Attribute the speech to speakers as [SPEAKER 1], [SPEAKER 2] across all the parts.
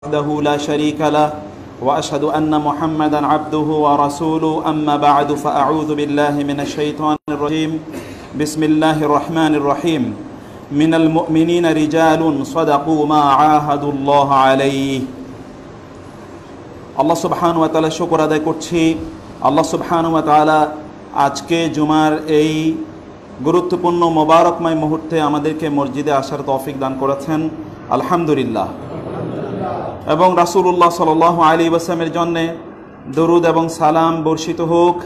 [SPEAKER 1] وحده لا شريك له وأشهد أن محمدا عبده ورسوله أما بعد فأعوذ بالله من الشيطان الرجيم بسم الله الرحمن الرحيم من المؤمنين رجال صدقوا ما عاهدوا الله عليه আল্লাহ সুবহানাহু ওয়া তাআলা শুকর আদায় করছি। আল্লাহ সুবহানাহু ওয়া তাআলা আজকে জুমার এই গুরুত্বপূর্ণ মোবারকময় মুহূর্তে আমাদেরকে মসজিদে আসার তৌফিক দান করেছেন, আলহামদুলিল্লাহ। এবং রাসূলুল্লাহ সাল্লাল্লাহু আলাইহি ওয়াসাল্লামের জন্য দরুদ এবং সালাম বর্ষিত হোক।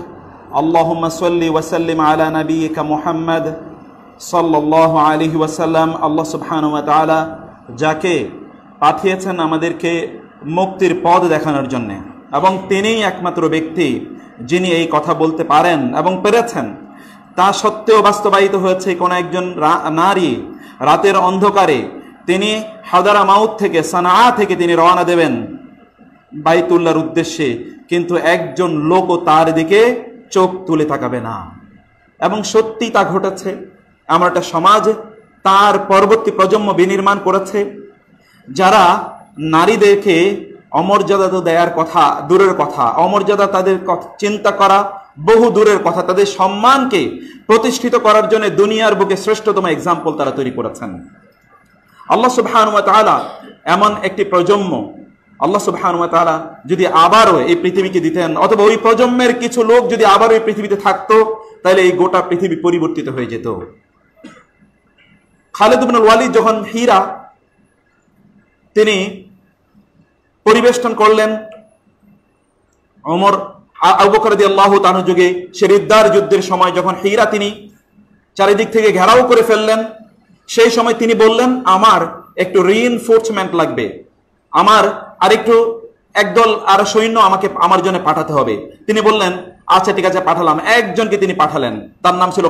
[SPEAKER 1] আল্লাহুম্মা সাল্লি ওয়া সাল্লিম আলা নাবিয়িকা মুহাম্মদ সাল্লাল্লাহু আলাইহি ওয়াসাল্লাম। আল্লাহ সুবহানাহু ওয়া তাআলা যাকে পাঠিয়েছেন আমাদেরকে মুক্তির পথ দেখানোর জন্য, এবং তিনিই একমাত্র ব্যক্তি যিনি এই কথা বলতে পারেন এবং পেরেছেন। তা সত্ত্বেও বাস্তবায়িত হয়েছে কোন একজন নারী রাতের অন্ধকারে তিনি হাদারা মাউত থেকে, সানা থেকে তিনি রওনা দেবেন বাইতুল্লাহর উদ্দেশ্যে, কিন্তু একজন লোকও তার দিকে চোখ তুলে তাকাবে না। এবং সত্যি তা ঘটেছে। আমরা একটা সমাজ তার পরবর্তী প্রজন্ম বিনির্মাণ করেছে, যারা নারীদেরকে অমর্যাদা তো দেওয়ার কথা দূরের কথা, অমর্যাদা তাদের চিন্তা করা বহু দূরের কথা, তাদের সম্মানকে প্রতিষ্ঠিত করার জন্য দুনিয়ার বুকে শ্রেষ্ঠতম এক্সাম্পল তারা তৈরি করেছেন। আল্লাহ সুবহানাহু ওয়া তাআলা এমন একটি প্রজন্ম আল্লাহ সুবহানাহু ওয়া তাআলা যদি আবারও এই পৃথিবীকে দিতেন, অথবা ওই প্রজন্মের কিছু লোক যদি আবারও এই পৃথিবীতে থাকতো, তাহলে এই গোটা পৃথিবী পরিবর্তিত হয়ে যেত। খালিদ ইবনুল ওয়ালিদ যখন হীরা তিনি পরিবেষ্টন করলেন, ওমর আবু বকর রাদিয়াল্লাহু তাআলা যুগে সে রিদ্দার যুদ্ধের সময় যখন হীরা তিনি চারিদিক থেকে ঘেরাও করে ফেললেন, সেই সময় তিনি বললেন, আমার একটু রিইনফোর্সমেন্ট লাগবে, আমার আরেকটু একদল আর সৈন্য আমাকে আমার জন্য পাঠাতে হবে। তিনি বললেন, আচ্ছা ঠিক আছে পাঠালাম। একজনকে তিনি পাঠালেন, তার নাম ছিল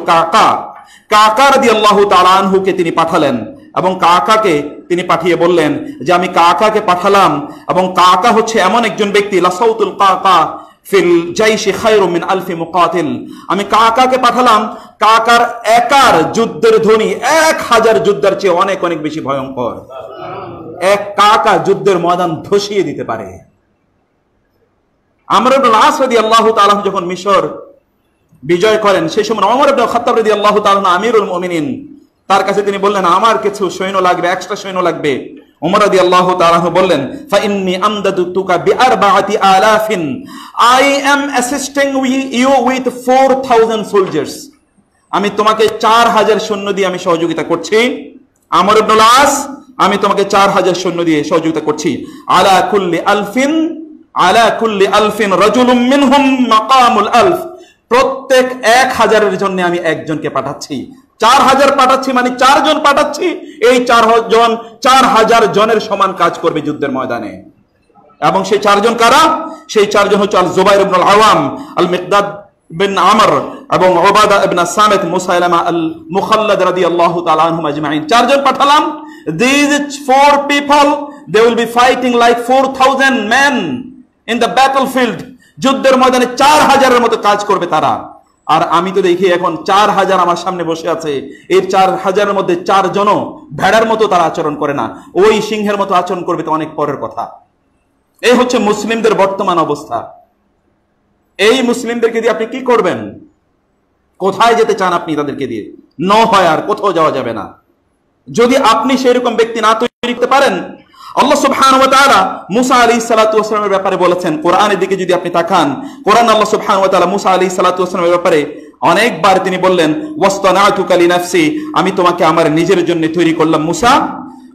[SPEAKER 1] কাকা রাদিয়াল্লাহু তাআলা আনহুকে তিনি পাঠালেন, এবং কাকাকে তিনি পাঠিয়ে বললেন যে আমি কাকাকে পাঠালাম, এবং কাকা হচ্ছে এমন একজন ব্যক্তি, লাসাউতুল কাকা ফিল জাইশি খায়রুম মিন আলফি মুকাতিল। আমি কাকাকে পাঠালাম, কাকার একার যুদ্ধের ধ্বনি 1000 যুদ্ধের চেয়ে অনেক অনেক বেশি ভয়ঙ্কর। এক কাকা যুদ্ধের ময়দান ধসিয়ে দিতে পারে। আমর ইবনে আস রাদিয়াল্লাহু তাআলা যখন মিশর বিজয় করেন, সেই সময় ওমর ইবনে খাত্তাব রাদিয়াল্লাহু তাআলা আমিরুল মুমিনিন, তার কাছে তিনি বললেন, আমার কিছু সৈন্য লাগবে, এক্সট্রা সৈন্য লাগবে। ওমর রাদিয়াল্লাহু তাআলা বললেন, ফা ইন্নী আমদাদতুকা বিআরবাআতি আলাফিন, I am assisting you with 4000 soldiers. আমি তোমাকে 4000 সৈন্য দিয়ে আমি সহযোগিতা করছি। আমর ইবনে আস, আমি তোমাকে 4000 সৈন্য দিয়ে সহযোগিতা করছি। আলা কুল্লি আলফিন রাজুলুম মিনহুম মাকামুল আলফ। প্রত্যেক 1000-এর জন্য আমি একজনকে পাঠাচ্ছি। 4000 পাঠাচ্ছি মানে 4 জন পাঠাচ্ছি। এই 4000 জনের সমান কাজ করবে যুদ্ধের ময়দানে। এবং সেই 4 জন কারা? সেই 4 জন হচ্ছে আল জুবাইর ইবনুল আওয়াম, আল মিকদাদ বিন আমর, এবং উবাদা ইবনে সামিত, মুসাইলামা আল মুখাল্লাদ রাদিয়াল্লাহু তাআলা আনহুম আজমাইন। 4 জন পাঠালাম। These 4 people, they will be fighting like 4000 men in the battlefield. যুদ্ধের ময়দানে 4000-এর মতো কাজ করবে তারা। আর আমি তো দেখি এখন 4000 আমার সামনে বসে আছে, এর 4000-এর মধ্যে 4 জনও ভেড়ার মতো তারা আচরণ করে না, ওই সিংহের মতো আচরণ করবে তো অনেক পরের কথা। এই হচ্ছে মুসলিমদের বর্তমান অবস্থা। এই মুসলিমদেরকে দিয়ে আপনি কি করবেন? কোথায় যেতে চান আপনি তাদেরকে দিয়ে? হয় আর কোথাও যাওয়া যাবে না যদি আপনি সেরকম ব্যক্তি না তৈরি করতে পারেন। আল্লাহ সুবহানাহু ওয়া তাআলা মুসা আলাইহিস সালাতু ওয়াস সালামের ব্যাপারে বলেছেন, কোরআনের দিকে যদি আপনি তাকান, কোরআন আল্লাহ সুবহানাহু ওয়া তাআলা মুসা আলাইহিস সালাতু ওয়াস সালামের ব্যাপারে অনেকবার তিনি বললেন, ওয়াসতানাতুকা লিনাফসি, আমি তোমাকে আমার নিজের জন্য তৈরি করলাম মুসা।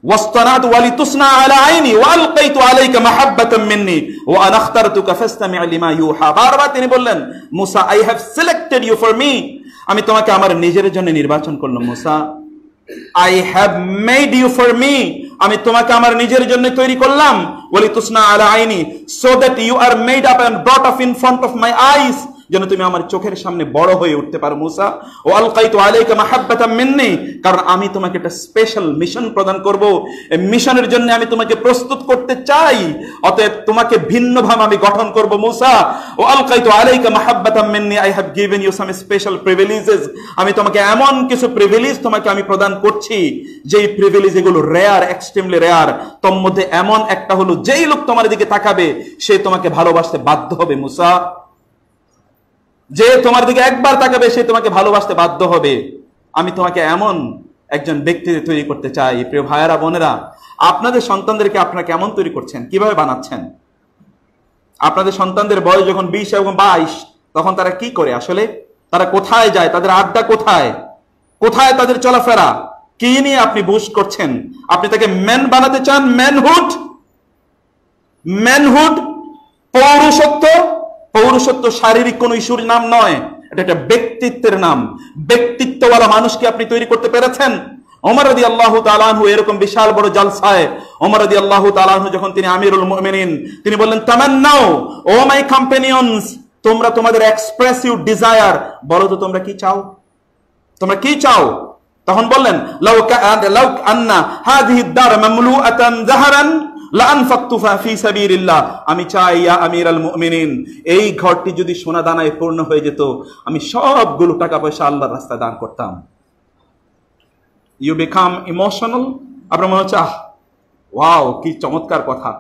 [SPEAKER 1] ওয়াসতানাতু ওয়ালিতুসনা আলা আইনি ওয়ালকাইতু আলাইকা মাহাব্বাতাম মিন্নি ওয়া আনা ইখতারতুকা ফাসতামি' লিমা ইউহা। বারবার তিনি বললেন, Musa, I have selected you for me, আমি তোমাকে আমার নিজের জন্য নির্বাচন করলাম মুসা। I have made you for me, আমি তোমাকে আমার নিজের জন্য তৈরি করলাম। ওয়ালিতুসনা আলা আইনি, so that you are made up and brought up in front of my eyes, যেন তুমি আমার চোখের সামনে বড় হয়ে উঠতে পারো মুসা। ও আলকাইতু আলাইকা মাহাব্বাতাম মিন্নি, কারণ আমি তোমাকে একটা স্পেশাল মিশন প্রদান করব, এই মিশনের জন্য আমি তোমাকে প্রস্তুত করতে চাই, অতএব তোমাকে ভিন্নভাবে আমি গঠন করব মুসা। ও আলকাইতু আলাইকা মাহাব্বাতাম মিন্নি, I have given you some special privileges, আমি তোমাকে এমন কিছু প্রিভিলেজ তোমাকে আমি প্রদান করছি যেই প্রিভিলেজ এগুলো রেয়ার, এক্সট্রিমলি রেয়ার। তোর মধ্যে এমন একটা হলো, যেই লোক তোমার দিকে তাকাবে সে তোমাকে ভালোবাসতে বাধ্য হবে মুসা, যে তোমার দিকে একবার তাকাবে সে তোমাকে ভালোবাসতে বাধ্য হবে। আমি তোমাকে এমন একজন ব্যক্তি তৈরি করতে চাই। প্রিয় ভাইয়েরা বোনেরা, আপনাদের সন্তানদেরকে আপনারা কেমন তৈরি করছেন, কিভাবে বানাচ্ছেন? আপনাদের সন্তানদের বয়স যখন 20 এবং 22, তখন তারা কি করে আসলে? তারা কোথায় যায়? তাদের আড্ডা কোথায়? কোথায় তাদের চলাফেরা? কি নিয়ে আপনি বুস্ট করছেন? আপনি তাকে ম্যান বানাতে চান, ম্যানহুড, ম্যানহুড, পৌরুষত্ব। পৌরুষত্ব শারীরিক কোন ইস্যুর নাম নয়, এটা একটা ব্যক্তিত্বের নাম। ব্যক্তিত্বওয়ালা মানুষকে আপনি তৈরি করতে পেরেছেন? ওমর রাদিয়াল্লাহু তাআলা আনহু এরকম বিশাল বড় জালসায়, ওমর রাদিয়াল্লাহু তাআলা আনহু যখন তিনি আমিরুল মুমিনিন, তিনি বললেন, তামান্নাও ও মাই কম্পেনিয়নস, তোমরা তোমাদের এক্সপ্রেসিভ ডিজায়ার বলো তো, তোমরা কি চাও? তোমরা কি চাও? তখন বললেন, লাউ আন্না হাযিহি দার মামলুআতান যাহরান লাআনফাকতু ফি সাবিলিল্লাহ, আমি চাই ইয়া আমিরুল মুমিনিন, এই ঘরটি যদি সোনা দানায় পূর্ণ হয়ে যেত, আমি সবগুলো টাকা পয়সা আল্লাহর রাস্তায় দান করতাম। ইউ বিকাম ইমোশনাল, আপনার মনে হচ্ছে ওয়াও কি চমৎকার কথা।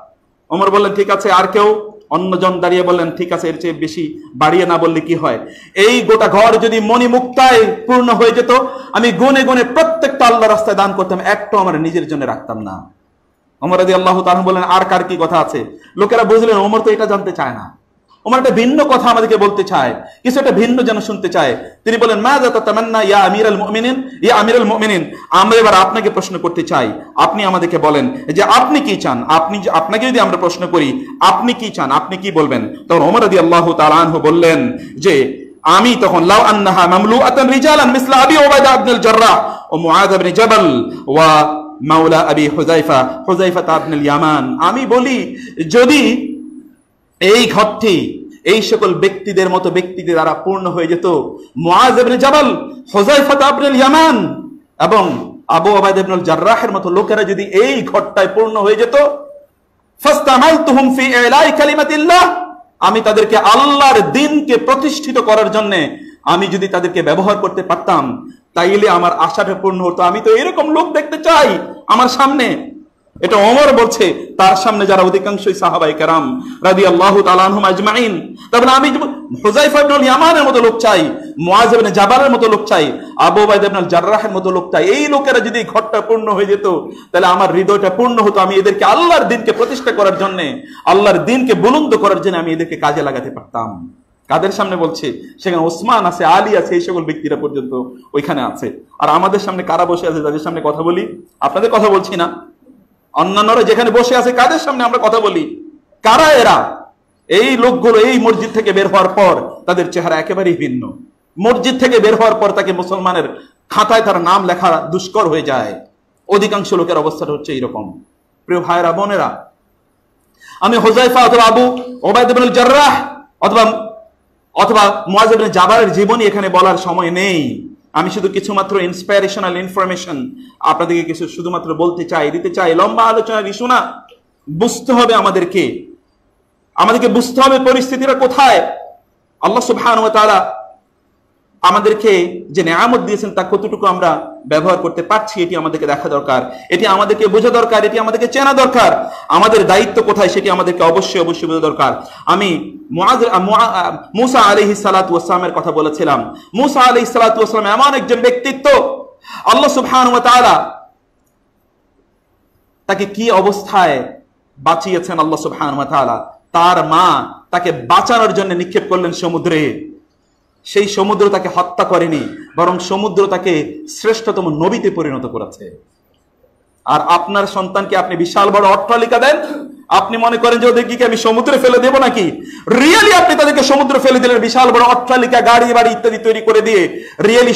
[SPEAKER 1] ওমর বললেন, ঠিক আছে। আর কেউ? অন্যজন দাঁড়িয়ে বললেন, ঠিক আছে, এর চেয়ে বেশি বাড়িয়ে না বললে কি হয়? এই গোটা ঘর যদি মণিমুক্তায় পূর্ণ হয়ে যেত, আমি গুনে গুনে প্রত্যেকটা আল্লাহর রাস্তায় দান করতাম, একটাও আমার নিজের জন্য রাখতাম না। ওমর রাদিয়াল্লাহু তাআলা বলেন, আর কার কি কথা আছে? লোকেরা বুঝলেন ওমর তো এটা জানতে চায় না, ওমর একটা ভিন্ন কথা আমাদেরকে বলতে চায়, কিছু একটা ভিন্ন যেন শুনতে চায়। তিনি বলেন, মাযা তাতামান্না ইয়া আমিরুল মুমিনিন, ইয়া আমিরুল মুমিনিন, আমরা এবার আপনাকে প্রশ্ন করতে চাই, আপনি আমাদেরকে বলেন যে আপনি কি চান। আপনাকে যদি আমরা প্রশ্ন করি আপনি কি চান, আপনি কি বলবেন? তখন ওমর রাদিয়াল্লাহু তাআলা আনহু বললেন যে আমি তখন, লাউ আন্নাহা মামলুআতান রিজালান মিসলা আবি উবাইদা ইবনুল জাররাহ ও মুআয ইবনে জাবাল ওয়া মাওলা আবি হুযায়ফা ইবনুল ইয়ামান, আমি বলি যদি এই ঘরটি এই সকল ব্যক্তিদের মতো ব্যক্তিদের দ্বারা পূর্ণ হয়ে যেত, মুআয ইবনে জাবাল, হুযায়ফা ইবনুল ইয়ামান এবং আবু উবাইদা ইবনুল জাররাহের মতো লোকেরা যদি এই ঘরটায় পূর্ণ হয়ে যেত, ফাস্তামালতুহুম ফি ইলাই কালিমাতিল্লাহ, আমি তাদেরকে আল্লাহর দ্বীনকে প্রতিষ্ঠিত করার জন্য আমি যদি তাদেরকে ব্যবহার করতে পারতাম, তাইলে আমার আশাটা পূর্ণ হতো। আমি তো এরকম লোক দেখতে চাই আমার সামনে। এটা ওমর বলছে, তার সামনে যারা অধিকাংশই সাহাবায়ে কেরাম রাদিয়াল্লাহু তাআলা আনহুম আজমাইন। তারপরে আমি হুযায়ফা ইবনুল ইয়ামানের মতো লোক চাই, মুআয ইবনে জাবালের মতো লোক চাই, আবু উবাইদা ইবনুল জাররাহের মতো লোক চাই। এই লোকেরা যদি ঘরটা পূর্ণ হয়ে যেত, তাহলে আমার হৃদয়টা পূর্ণ হতো। আমি এদেরকে আল্লাহর দ্বীনকে প্রতিষ্ঠা করার জন্য, আল্লাহর দ্বীনকে বুলন্দ করার জন্য আমি এদেরকে কাজে লাগাতে পারতাম। কাদের সামনে বলছে? সেখানে ওসমান আছে, আলী আছে, এই সকল ব্যক্তিরা পর্যন্ত ওইখানে আছে। আর আমাদের সামনে কারা বসে আছে যাদের সামনে কথা বলি? আপনাদের কথা বলছি না, অন্যান্যরা যেখানে বসে আছে কাদের সামনে আমরা কথা বলি? কারা এরা? এই লোকগুলো এই মসজিদ থেকে বের হওয়ার পর তাদের চেহারা একেবারেই ভিন্ন। মসজিদ থেকে বের হওয়ার পর তাকে মুসলমানের খাতায় তার নাম লেখা দুষ্কর হয়ে যায়। অধিকাংশ লোকের অবস্থাটা হচ্ছে এইরকম। প্রিয় ভাইরা বোনেরা, আমি হুযায়ফা অথবা আবু উবাইদা ইবনুল জাররাহ অথবা মুআয ইবনে জাবালের জীবনী এখানে বলার সময় নেই। আমি শুধু কিছু মাত্র ইন্সপিরেশনাল ইনফরমেশন আপনাদেরকে কিছু শুধুমাত্র বলতে চাই, দিতে চাই। লম্বা আলোচনার ইস্যু না, বুঝতে হবে আমাদেরকে বুঝতে হবে পরিস্থিতিটা কোথায়। আল্লাহ সুবহানাহু ওয়া তাআলা আমাদেরকে যে নিয়ামত দিয়েছেন তা কতটুকু আমরা ব্যবহার করতে পারছি, এটি আমাদেরকে দেখা দরকার, এটি আমাদেরকে বোঝা দরকার, এটি আমাদেরকে চেনা দরকার। আমাদের দায়িত্ব কোথায় সেটি আমাদেরকে অবশ্যই বোঝা দরকার। আমি মুসা আলাইহিস সালাতু ওয়াস সালামের কথা বলেছিলাম। মুসা আলাইহিস সালাতু ওয়াস সালাম এমন একজন ব্যক্তিত্ব, আল্লাহ সুবহানাহু ওয়া তাআলা তাকে কি অবস্থায় বাঁচিয়েছেন। আল্লাহ সুবহানাহু ওয়া তাআলা তার মা তাকে বাঁচানোর জন্য নিক্ষেপ করলেন সমুদ্রে। সেই সমুদ্র তাকে হত্যা করেনি, বরং সমুদ্র তাকে শ্রেষ্ঠতম নবীতে পরিণত করেছে। আর আপনার সন্তানকে আপনি বিশাল বড় অট্টালিকা দেন, আপনি মনে করেন যে ওদেরকে আমি সমুদ্রে ফেলে দেবো নাকি? রিয়েলি আপনি তাদেরকে সমুদ্রে ফেলে দিলেন, বিশাল বড় অট্টালিকা, গাড়ি বাড়ি ইত্যাদি তৈরি করে দিয়ে রিয়েলি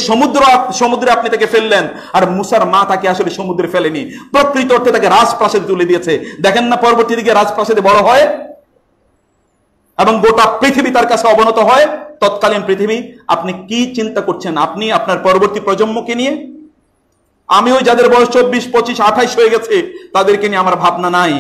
[SPEAKER 1] সমুদ্রে আপনি তাকে ফেললেন। আর মুসার মা তাকে আসলে সমুদ্রে ফেলেনি, প্রকৃত অর্থে তাকে রাজপ্রাসাদে তুলে দিয়েছে। দেখেন না পরবর্তী দিকে রাজপ্রাসাদে বড় হয় এবং গোটা পৃথিবী তার কাছে অবনত হয়। তৎকালীন পৃথিবী, আপনি কি চিন্তা করছেন আপনি আপনার পরবর্তী প্রজন্মকে নিয়ে? আমিও যাদের বয়স 24, 25, 28 হয়ে গেছে তাদেরকে নিয়ে আমার ভাবনা নাই।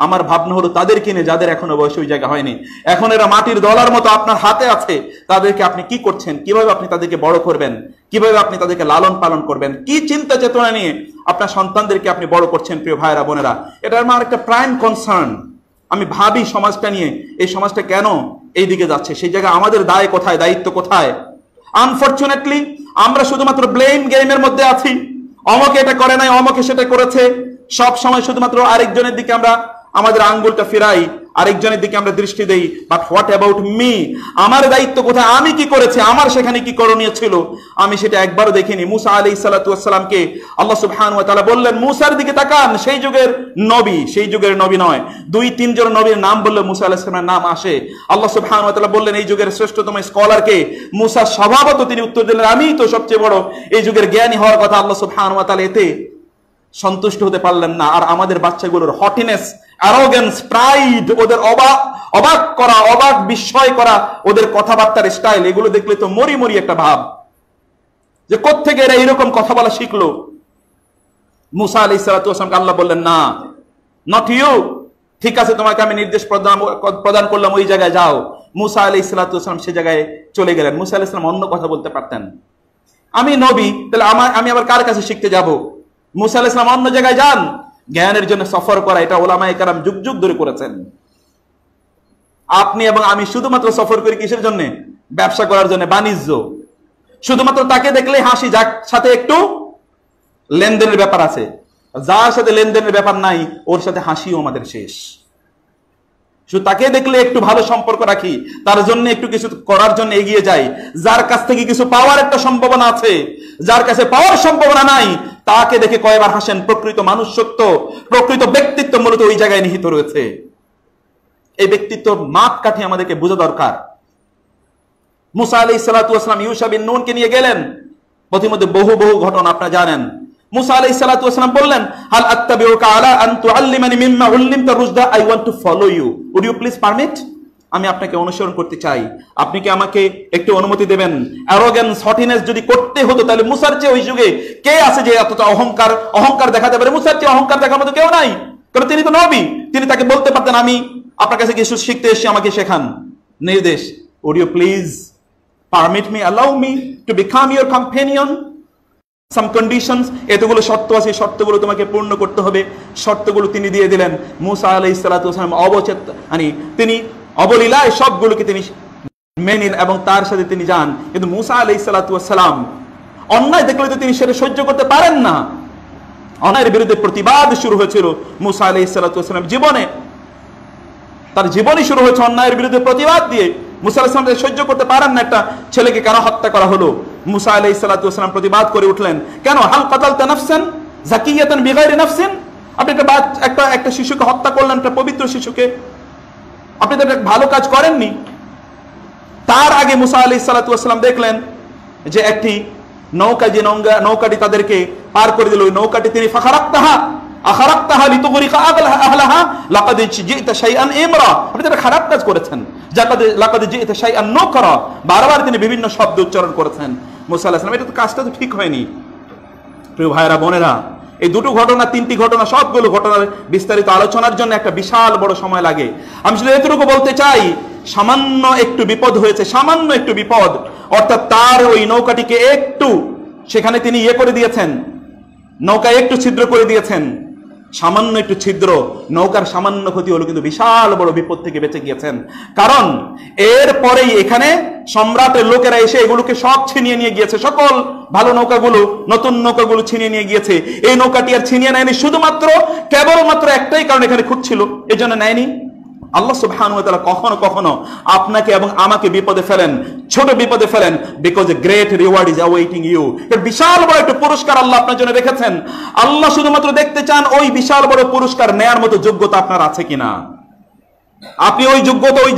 [SPEAKER 1] আমার ভাবনা হলো তাদেরকে নিয়ে যাদের এখনো বয়স ওই জায়গা হয়নি, এখন এরা মাটির দলার মতো আপনার হাতে আছে। তাদেরকে আপনি কি করছেন, কিভাবে আপনি তাদেরকে বড় করবেন, কিভাবে আপনি তাদেরকে লালন পালন করবেন, কি চিন্তা চেতনা নিয়ে আপনার সন্তানদেরকে আপনি বড় করছেন? প্রিয় ভাইরা বোনেরা, এটা আমার একটা প্রাইম কনসার্ন। আমি ভাবি সমাজটা নিয়ে, এই সমাজটা কেন এই দিকে যাচ্ছে, সেই জায়গায় আমাদের দায় কোথায়, দায়িত্ব কোথায়? আনফরচুনেটলি আমরা শুধুমাত্র ব্লেম গেমের মধ্যে আছি। অমকে এটা করে নাই, অমকে সেটা করেছে। সব সময় শুধুমাত্র আরেকজনের দিকে আমরা আমাদের আঙ্গুলটা ফিরাই, আরেকজনের দিকে আমরা দৃষ্টি দেই। But what about me? আমার দায়িত্ব কোথায়? আমি কি করেছি? আমার সেখানে কি করণীয় ছিল? আমি সেটা একবারও দেখিনি। মুসা আলাইহিস সালাতু ওয়াস সালামকে আল্লাহ সুবহানাহু ওয়া তাআলা বললেন, মুসার দিকে তাকান, সেই যুগের নবী, সেই যুগের নবী নয়। 2-3 জন নবীর নাম বললে মুসা আলাইহিস সালামের নাম আসে। আল্লাহ সুবহানাহু ওয়া তাআলা বললেন, এই যুগের শ্রেষ্ঠতম স্কলারকে? মুসা স্বভাবত তিনি উত্তর দিলেন, আমিই তো সবচেয়ে বড় এই যুগের জ্ঞানী হওয়ার কথা। আল্লাহ সুবহানাহু ওয়া তাআলা এতে সন্তুষ্ট হতে পারলেন না। আর আমাদের বাচ্চাগুলোর হটিনেস, অ্যারোগেন্স, প্রাইড, ওদের অবাক করা, অবাক বিস্ময় করা ওদের কথাবার্তার স্টাইল, এগুলো দেখলে তো মরি মরি একটা ভাব যে কোত্থেকে এরা এরকম কথা বলা শিখলো। মুসা আলাইহিস সালাতু ওয়াস সালামকে আল্লাহ বললেন, না, নট ইউ, ঠিক আছে, তোমাকে আমি নির্দেশ প্রদান করলাম, ওই জায়গায় যাও। মুসা আলাইহিস সালাতু ওয়াস সালাম সে জায়গায় চলে গেলেন। মুসা আলাইহিস সালাম অন্য কথা বলতে পারতেন, আমি নবী, তাহলে আমি আবার কার কাছে শিখতে যাব? মুসা আলাইহিস সালাম অন্য জায়গায় যান। জ্ঞানের জন্য সফর করা, এটা ওলামায়ে কেরাম যুগ যুগ ধরে করেছেন। আপনি এবং আমি শুধুমাত্র সফর করি কিসের জন্য? ব্যবসা করার জন্য, বাণিজ্য। শুধুমাত্র তাকে দেখলে হাসি, যার সাথে একটু লেনদেনের ব্যাপার আছে। যার সাথে লেনদেনের ব্যাপার নাই, ওর সাথে হাসিও আমাদের শেষ। শুধু তাকে দেখলে একটু ভালো সম্পর্ক রাখি, তার জন্য একটু কিছু করার জন্য এগিয়ে যাই। যার কাছ থেকে কিছু পাওয়ার একটা সম্ভাবনা আছে, যার কাছে পাওয়ার সম্ভাবনা নাই, তাকে দেখে কয়বার হাসেন? প্রকৃত মানুষ সত্য, প্রকৃত ব্যক্তিত্ব মূলত ওই জায়গায় নিহিত রয়েছে। এই ব্যক্তিত্বর মাপকাঠি আমাদেরকে বোঝা দরকার। মুসা আলাইহিস সালাতু ওয়াস সালাম ইউশা বিন নুনকে নিয়ে গেলেন, পথিমধ্যে বহু বহু ঘটনা আপনারা জানেন। মুসা আলাইহিস সালাতু ওয়াস সালাম বললেন, হাল আত্তাবিউকা আলা আন তুআল্লিমানি মিম্মা উল্লিমতা রুশদা, I want to follow you, would you please permit? আমি আপনাকে অনুসরণ করতে চাই, আপনি কি আমাকে একটু অনুমতি দেবেন? অ্যারোগেন্স, হটিনেস যদি করতে হতো, তাহলে মুসার চেয়ে ওই যুগে কে আছে যে এতটা অহংকার দেখাতে পারে? মুসার চেয়ে অহংকার দেখার মতো কেউ নাই, কারণ তিনি তো নবী। তিনি তাকে বলতে পারতেন, আমি আপনার কাছে কিছু শিখতে এসেছি, আমাকে শেখান। নির্দেশ, would you please permit me, allow me to become your companion, some conditions, এতগুলো শর্ত আছে, শর্তগুলো তোমাকে পূর্ণ করতে হবে। শর্তগুলো তিনি দিয়ে দিলেন। মুসা আলাইহিস সালাতু ওয়াস সালাম তিনি অবলীলায় সবগুলোকে তিনি মেনে নিন এবং তার সাথে তিনি যান। কিন্তু মুসা আলাইহিস সালাতু ওয়াস সালাম অন্যায় দেখলে তো তিনি সেটা সহ্য করতে পারেন না। অন্যায়ের বিরুদ্ধে প্রতিবাদ শুরু হয়েছিল মুসা আলাইহিস সালাতু ওয়াস সালাম জীবনে, তার জীবনই শুরু হয়েছে অন্যায়ের বিরুদ্ধে প্রতিবাদ দিয়ে। মুসা আলাইহিস সালাম সহ্য করতে পারেন না একটা ছেলেকে কেন হত্যা করা হলো। মুসা আলাইহিস সালাতু ওয়াস সালাম প্রতিবাদ করে উঠলেন, কেন? হাল কাতালতা নাফসান যাকিয়াতান বিগাইরি নাফসিন, আপনি একটা শিশুকে হত্যা করলেন, একটা পবিত্র শিশুকে, আপনি তো একটা ভালো কাজ করেননি। তার আগে মুসা আলাইহিস সালাতু ওয়াস সালাম দেখলেন যে একটি নৌকা, যে নৌকাটি তাদেরকে পার করে দিল, ওই নৌকাটি তিনি ফাখারাক্তাহা আখারাক্তাহা লিতুগরিকা আহলাহা লাকাদ জিইতা শাইআন ইমরা, আপনি তো খারাপ কাজ করেছেন। লাকাদ জিইতা শাইআন নুকরা, বারবার তিনি বিভিন্ন শব্দ উচ্চারণ করেছেন মুসা আলাইহিস সালাম, এটা তো কাজটা তো ঠিক হয়নি। প্রিয় ভাইরা বোনেরা, এই দুটো ঘটনা, 3টি ঘটনা, সবগুলো ঘটনার বিস্তারিত আলোচনার জন্য একটা বিশাল বড় সময় লাগে। আমি শুধু এতটুকু বলতে চাই, সামান্য একটু বিপদ হয়েছে, সামান্য একটু বিপদ, অর্থাৎ তার ওই নৌকাটিকে একটু সেখানে তিনি করে দিয়েছেন, নৌকায় একটু ছিদ্র করে দিয়েছেন, সামান্য একটু ছিদ্র, নৌকার সামান্য ক্ষতি হলো, কিন্তু বিশাল বড় বিপদ থেকে বেঁচে গিয়েছেন। কারণ এরপরেই এখানে সম্রাটের লোকেরা এসে এগুলোকে সব ছিনিয়ে নিয়ে গিয়েছে, সকল ভালো নৌকাগুলো, নতুন নৌকাগুলো ছিনিয়ে নিয়ে গিয়েছে। এই নৌকাটি আর ছিনিয়ে নেয়নি শুধুমাত্র কেবলমাত্র একটাই কারণ, এখানে খুঁজছিল, এই জন্য নেয়নি। আল্লাহ সুবহানাহু ওয়া তাআলা কখনো কখনো আপনাকে এবং আমাকে বিপদে ফেলেন, ছোট বিপদে ফেলেন, because a great reward is awaiting you. এর বিশাল বড় একটা পুরস্কার আল্লাহ আপনার জন্য রেখেছেন। আল্লাহ শুধুমাত্র দেখতে চান ওই বিশাল বড় পুরস্কার নেয়ার মতো যোগ্যতা আপনার আছে কিনা, আপনি ওই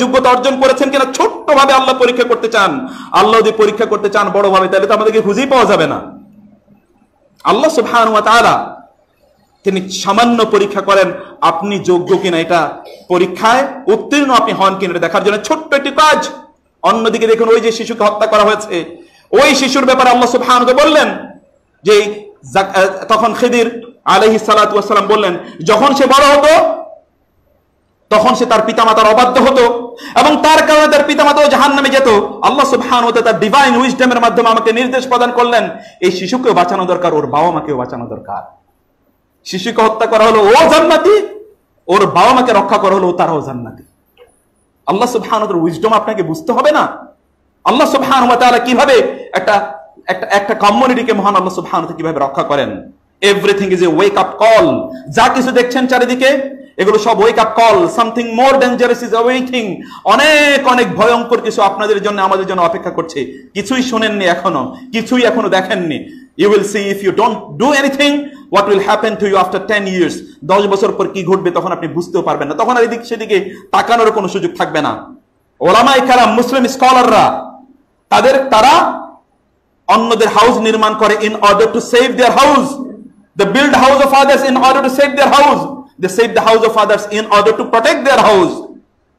[SPEAKER 1] যোগ্যতা অর্জন করেছেন কিনা। ছোট্ট ভাবে আল্লাহ পরীক্ষা করতে চান। আল্লাহ যদি পরীক্ষা করতে চান বড় ভাবে, তাহলে তো আমাদেরকে খুঁজেই পাওয়া যাবে না। আল্লাহ সুবহানাহু ওয়া তাআলা তিনি সামান্য পরীক্ষা করেন আপনি যোগ্য কিনা, এটা পরীক্ষায় উত্তীর্ণ আপনি হন কিনা দেখার জন্য ছোট্ট একটি কাজ। অন্যদিকে দেখুন ওই যে শিশুকে হত্যা করা হয়েছে, ওই শিশুর ব্যাপারে আল্লাহ সুবহানাহু ওয়া তাআলা বললেন যে তখন খিদির আলাইহিস সালাতু ওয়াস সালাম বললেন যখন সে বড় হতো তখন সে তার পিতামাতার অবাধ্য হতো এবং তার কারণে তার পিতামাতাও জাহান্নামে যেত। আল্লাহ সুবহানাহু ওয়া তাআলা তার ডিভাইন উইজডমের মাধ্যমে আমাকে নির্দেশ প্রদান করলেন এই শিশুকেও বাঁচানো দরকার, ওর বাবা মাকেও বাঁচানো দরকার। শিশুকে হত্যা করা হলো, ও জান্নাতি, ওর বাবা মাকে রক্ষা করা হলো, তারাও জান্নাতি। আল্লাহ সুবহানাহু ওয়া তাআলার উইজডম আপনাকে বুঝতে হবে না? আল্লাহ সুবহানাহু ওয়া তাআলা কিভাবে একটা কমিউনিটিকে মহান আল্লাহ সুবহানাহু ওয়া তাআলা কিভাবে রক্ষা করেন। Everything is a wake up call. যা কিছু দেখছেন চারিদিকে এগুলো সব wake up call. Something more dangerous is awaiting. অনেক অনেক ভয়ঙ্কর কিছু আপনাদের জন্য আমাদের জন্য অপেক্ষা করছে। কিছুই শুনেননি এখনো, কিছুই এখনো দেখেননি। You will see if you don't do anything what will happen to you after 10 years. 10 বছর পর কি ঘটবে তখন আপনি বুঝতেও পারবেন না, তখন আর এদিক সেদিকে তাকানোর কোনো সুযোগ থাকবে না। ওলামায়ে কেরাম, মুসলিম স্কলাররা তারা অন্যদের হাউস নির্মাণ করে in order to save their house. They build house of others in order to save their house. They save the house of others in order to protect their house.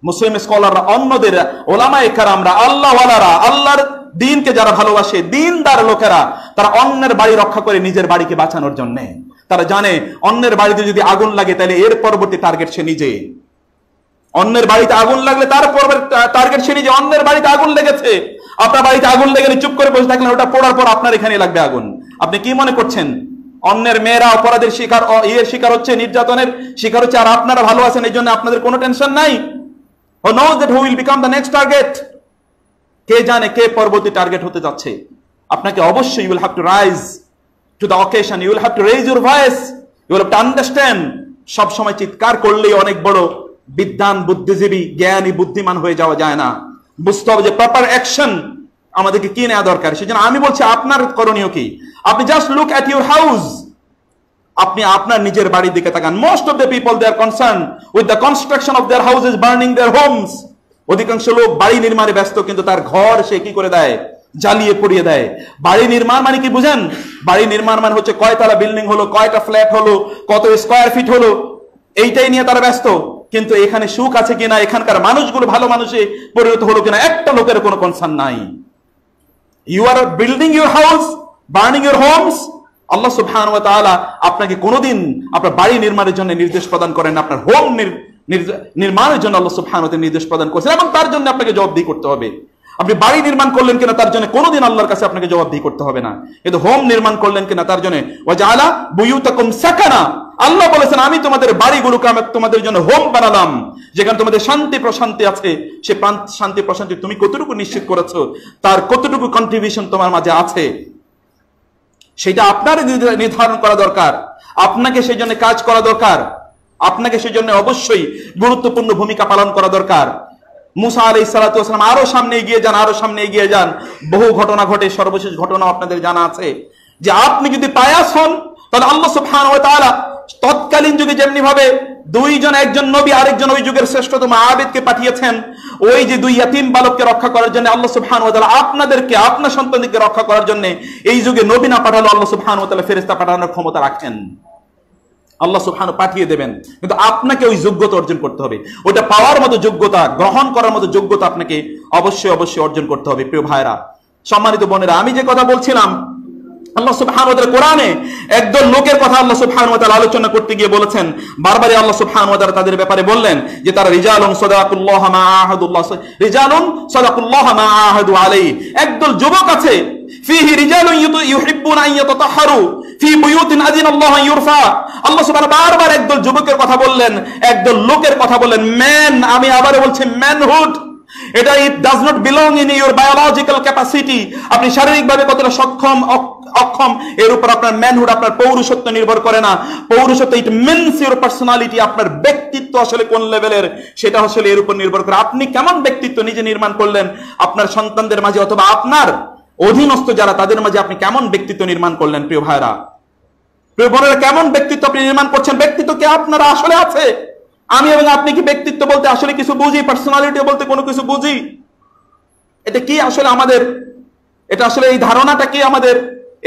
[SPEAKER 1] মুসলিম স্কলাররা, অন্যদের ওলামায়ে কেরামরা, আল্লাহওয়ালারা, আল্লাহর দ্বীনকে যারা ভালোবাসে, দ্বীনদার লোকেরা, তারা অন্যের বাড়ি রক্ষা করে নিজের বাড়িকে বাঁচানোর জন্য। তারা জানে অন্যের বাড়িতে যদি আগুন লাগে তাহলে এর পরবর্তী টার্গেট সে নিজে। অন্যের বাড়িতে আগুন লাগলে তার পরবর্তী টার্গেট সে নিজে। অন্যের বাড়িতে আগুন লেগেছে, আপনার বাড়িতে আগুন লেগে চুপ করে বসে থাকলেন, ওটা পড়ার পর আপনার এখানে লাগবে আগুন। আপনি কি মনে করছেন অন্যের মেয়েরা অপরাধের শিকার, শিকার হচ্ছে, নির্যাতনের শিকার হচ্ছে, আর আপনারা ভালো আছেন এই জন্য আপনাদের কোনো টেনশন নাই? Who knows that who will become the next target? কে জানে কে পরবর্তী টার্গেট হতে যাচ্ছে। আপনাকে অবশ্যই you will have to rise to the occasion, you will have to raise your voice, you will have to understand। সব সময় চিৎকার করলেই অনেক বড় বিদ্বান, বুদ্ধিজীবী, জ্ঞানী, বুদ্ধিমান হয়ে যাওয়া যায় না। বুঝতে হবে যে প্রপার অ্যাকশন আমাদেরকে কি নেওয়া দরকার। সেজন্য আমি বলছি আপনার করণীয় কি? আপনি just look at your house. আপনি আপনার নিজের বাড়ির দিকে তাকান। Most of the people they are concern with the construction of their houses, burning their homes. অধিকাংশ লোক বাড়ি নির্মাণে ব্যস্ত, কিন্তু তার ঘর সে কি করে দেয়? জ্বালিয়ে পুড়িয়ে দেয়। বাড়ি নির্মাণ মানে কি বুঝেন? বাড়ি নির্মাণ মানে হচ্ছে কয়তলা বিল্ডিং হলো, কয়টা ফ্ল্যাট হলো, কত স্কোয়ার ফিট হলো, এইটাই নিয়ে তারা ব্যস্ত। কিন্তু এখানে সুখ আছে কিনা, এখানকার মানুষগুলো ভালো মানুষে পরিণত হলো কিনা, একটা লোকের কোনো কনসার্ন নাই। You are building your house, burning your homes. আল্লাহ সুবহানাহু ওয়া তাআলা আপনাকে কোনোদিন আপনার বাড়ি নির্মাণের জন্য নির্দেশ প্রদান করেন, আপনার হোম নির্মাণের জন্য আল্লাহ সুবহানাহু ওয়া তাআলা নির্দেশ প্রদান করেছেন, এবং তার জন্য আপনাকে জবাবদিহি করতে হবে। আপনি বাড়ি নির্মাণ করলেন কিনা তার জন্য কোনোদিন আল্লাহর কাছে আপনাকে জবাবদিহি করতে হবে না, কিন্তু হোম নির্মাণ করলেন কিনা তার জন্য ওয়াজআলা বুয়ুতাকুম সাকানা। আল্লাহ বলেছেন আমি তোমাদের বাড়িগুলোকে আমি তোমাদের জন্য হোম বানালাম, যেখানে তোমাদের শান্তি প্রশান্তি আছে। সে শান্তি প্রশান্তি তুমি কতটুকু নিশ্চিত করেছো, তার কতটুকু কন্ট্রিবিউশন তোমার মাঝে আছে, সেটা আপনার নির্ধারণ করা দরকার। আপনাকে সেই জন্য কাজ করা দরকার, আপনাকে সেই জন্য অবশ্যই গুরুত্বপূর্ণ ভূমিকা পালন করা দরকার। মুসা আলাইহিস সালাতু ওয়াস সালাম আরো সামনে এগিয়ে যান, আরো সামনে এগিয়ে যান। বহু ঘটনা ঘটে, সর্বশেষ ঘটনা আপনাদের জানা আছে যে আপনি যদি পায়াস হন তাহলে আল্লাহ সুবহানাহু ওয়া তাআলা তৎকালীন যুগে যেমনি ভাবে দুইজন, একজন নবী আরেকজন ওই যুগের শ্রেষ্ঠতম আবেদকে পাঠিয়েছেন, ওই যে দুই ইয়াতীম বালককে রক্ষা করার জন্য আল্লাহ সুবহানাহু ওয়া তাআলা আপনাদেরকে, আপনার সন্তানদেরকে রক্ষা করার জন্য এই যুগে নবী না পাঠালো আল্লাহ সুবহানাহু ওয়া তাআলা ফেরেশতা পাঠানোর ক্ষমতা রাখেন। আল্লাহ সুবহানাহু পাঠিয়ে দেবেন, কিন্তু আপনাকে ওই যোগ্যতা অর্জন করতে হবে। ওটা পাওয়ার মতো যোগ্যতা, গ্রহণ করার মতো যোগ্যতা আপনাকে অবশ্যই অবশ্যই অর্জন করতে হবে। প্রিয় ভাইরা, সম্মানিত বোনেরা, আমি যে কথা বলছিলাম, আল্লাহ সুবহানাহু ওয়া তাআলা কোরআনে একদল লোকের কথা আল্লাহ সুবহানাহু ওয়া তাআলা আলোচনা করতে গিয়ে বলেছেন। বারবারই আল্লাহ সুবহানাহু ওয়া তাআলা তাদের ব্যাপারে বললেন যে তারা রিজালুন সাদাকুল্লাহ মা আহাদুল্লাহ, রিজালুন সাদাকুল্লাহ মা আহাদু আলাইহি। একদল যুবক আছে, ফিহি রিজালুন ইউহিব্বুনা আন ইয়াতাতাহহারু ফি বুয়ুতিন আযিনাল্লাহু আন ইউরফা। আল্লাহ সুবহানাহু বারবার একদল যুবকের কথা বললেন, একদল লোকের কথা বললেন। ম্যান, আমি আবারো বলছি ম্যানহুড, এটা it does not belong in your biological capacity. আপনি শারীরিকভাবে কতটা সক্ষম অক্ষম এর উপর আপনার ম্যানহুড, আপনার পৌরুষত্ব নির্ভর করে না। পৌরুষত্ব ইট মিনস ইউর পার্সোনালিটি, আপনার ব্যক্তিত্ব আসলে কোন লেভেলের সেটা আসলে এর উপর নির্ভর করে। আপনি কেমন ব্যক্তিত্ব নিজে নির্মাণ করলেন, আপনার সন্তানদের মাঝে অথবা আপনার অধীনস্থ যারা তাদের মাঝে আপনি কেমন ব্যক্তিত্ব নির্মাণ করলেন। প্রিয় ভাইরা, প্রিয় বোনেরা, কেমন ব্যক্তিত্ব আপনি নির্মাণ করছেন? ব্যক্তিত্ব কি আপনার আসলে আছে? আমি এবং আপনি কি ব্যক্তিত্ব বলতে আসলে কিছু বুঝি? পার্সোনালিটি বলতে কোনো কিছু বুঝি? এটা কি আসলে আমাদের, এটা আসলে এই ধারণাটা কি আমাদের?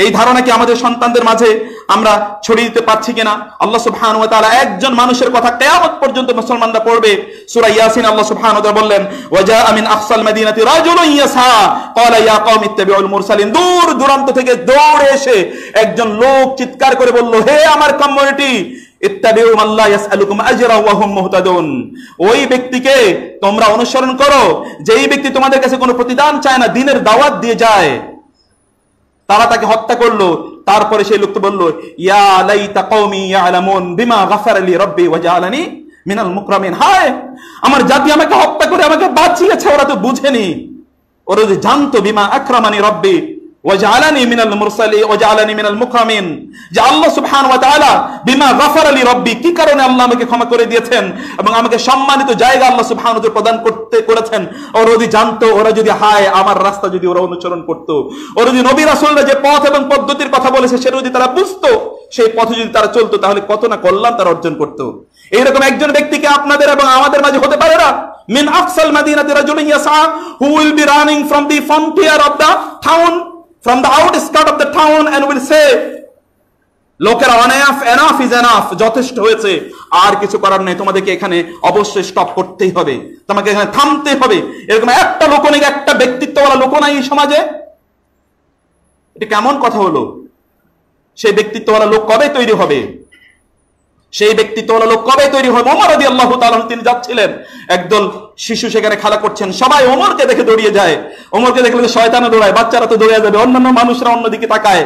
[SPEAKER 1] এই ধারণা কি আমাদের সন্তানদের মাঝে আমরা ছড়িয়ে দিতে পারছি কিনা? আল্লাহ সুবহানাহু ওয়া তাআলা একজন মানুষের কথা কিয়ামত পর্যন্ত মুসলমানরা পড়বে। সূরা ইয়াসিন আল্লাহ সুবহানাহু ওয়া তাআলা বললেন, ওয়াজা মিন আকসাল মাদিনাতি রাজুলুন ইয়াসা ক্বালা ইয়া কওমি ইত্তাবিউল মুরসালিন। দূর দূরান্ত থেকে দৌড়ে এসে একজন লোক চিৎকার করে বলল, হে আমার কমিউনিটি, ইত্তাবিউ মান লা ইয়াসআলুকুম আজরা ওয়া হুম মুহতাদুন। ওই ব্যক্তিকে তোমরা অনুসরণ করো যেই ব্যক্তি তোমাদের কাছে কোনো প্রতিদান চায় না, দ্বীনের দাওয়াত দিয়ে যায়। তারা তাকে হত্যা করলো। তারপরে সেই লোক তো বলল, ইয়া লাইতা কওমি ইয়ালামুন বিমা গাফারা লি রাব্বি ওয়া জাআলানি মিনাল মুকরামিন। হায়, আমার জাতি আমাকে হত্যা করে আমাকে বাঁচিয়েছে, ওরা তো বুঝেনি। ওরা যদি জানতো বিমা আকরামানি রাব্বি ওয়া জাআলানি মিনাল মুরসালিন ওয়া জাআলানি মিনাল মুকরামিন, যে আল্লাহ সুবহানাহু ওয়া তাআলা বিমা গাফারা লি রাব্বি, কি কারণে আল্লাহ আমাকে ক্ষমা করে দিয়েছেন এবং আমাকে সম্মানিত জায়গা আল্লাহ সুবহানাহু ওয়া তাআলা প্রদান করেছেন। ওরা যদি জানতো, ওরা যদি হায় আমার রাস্তা যদি ওরা অনুসরণ করতো, ওরা যদি নবী রাসূলরা যে পথ এবং পদ্ধতির কথা বলেছে সেটা যদি তারা বুঝতো, সেই পথে যদি তারা চলতো, তাহলে কত না কল্যাণ তারা অর্জন করতো। এইরকম একজন ব্যক্তিকে আপনাদের এবং আমাদের মাঝে হতে পারে না? মিন আকসাল মাদিনাতি রাজুলুন ইয়াসা, who will be running from the frontier of the town, from the outskirt of the town, and will say, লোকেরা enough is enough, যথেষ্ট হয়েছে, আর কিছু করার নেই, তোমাদেরকে এখানে অবশ্যই স্টপ করতেই হবে, তোমাকে এখানে থামতে হবে। এরকম একটা লোক নেই, একটা ব্যক্তিত্বওয়ালা লোক নাই এই সমাজে। এটা কেমন কথা হলো? সেই ব্যক্তিত্বওয়ালা লোক কবে তৈরি হবে? সেই ব্যক্তিত্বওয়ালা লোক কবে তৈরি হবে? ওমর রাদিয়াল্লাহু তাআলা তিনি যাচ্ছিলেন, একদল শিশু সেখানে খেলা করছেন, সবাই ওমরকে দেখে দৌড়িয়ে যায়। ওমরকে দেখলে শয়তানও দৌড়ায়, বাচ্চারা তো দৌড়িয়ে যাবে, অন্যান্য মানুষরা অন্যদিকে তাকায়,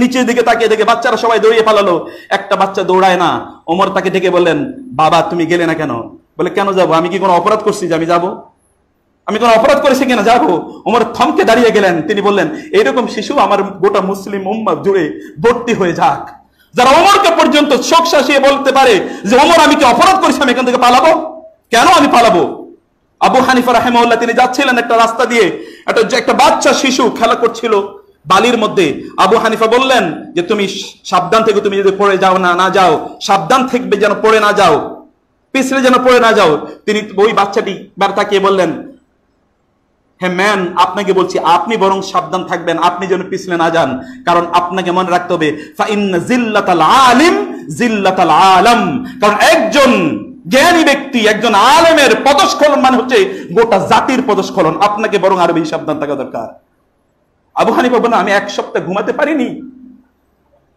[SPEAKER 1] নিচের দিকে তাকিয়ে দেখে বাচ্চারা সবাই দৌড়িয়ে পালালো, একটা বাচ্চা দৌড়ায় না। ওমর তাকে ডেকে বললেন, বাবা তুমি গেলে না কেন? বলে, কেন যাবো? আমি কি কোনো অপরাধ করছি যে আমি যাবো? আমি কোনো অপরাধ করেছি কিনা যাবো? ওমর থমকে দাঁড়িয়ে গেলেন। তিনি বললেন, এইরকম শিশু আমার গোটা মুসলিম উম্মাহ জুড়ে ভর্তি হয়ে যাক, যারা ওমরকে পর্যন্ত শোক শাসিয়ে বলতে পারে যে ওমর আমি কি অপরাধ করেছি, আমি এখান থেকে পালাবো? কেন আমি পালাবো? আবু হানিফা রাহিমাহুল্লাহ তিনি যাচ্ছিলেন একটা রাস্তা দিয়ে, একটা বাচ্চা শিশু খেলা করছিল বালির মধ্যে। আবু হানিফা বললেন যে তুমি সাবধান থেকে, তুমি যদি পড়ে যাও না যাও, সাবধান থাকবে যেন পড়ে না যাও, পিছলে যেন পড়ে না যাও। তিনি ওই বাচ্চাটি বার তাকিয়ে বললেন, হ্যাঁ ম্যান, আপনাকে বলছি আপনি বরং সাবধান থাকবেন, আপনি যেন পিছলে না যান, কারণ আপনাকে মনে রাখতে হবে ফা ইন্না জিল্লাতাল আলিম জিল্লাতাল আলাম, কারণ একজন জ্ঞানী ব্যক্তি, একজন আলেমের পদস্খলন মানে হচ্ছে গোটা জাতির পদস্খলন। আপনাকে বরং আরো বেশি সাবধান থাকা দরকার। আবু হানিফা বলেন, আমি এক সপ্তাহ ঘুমাতে পারিনি,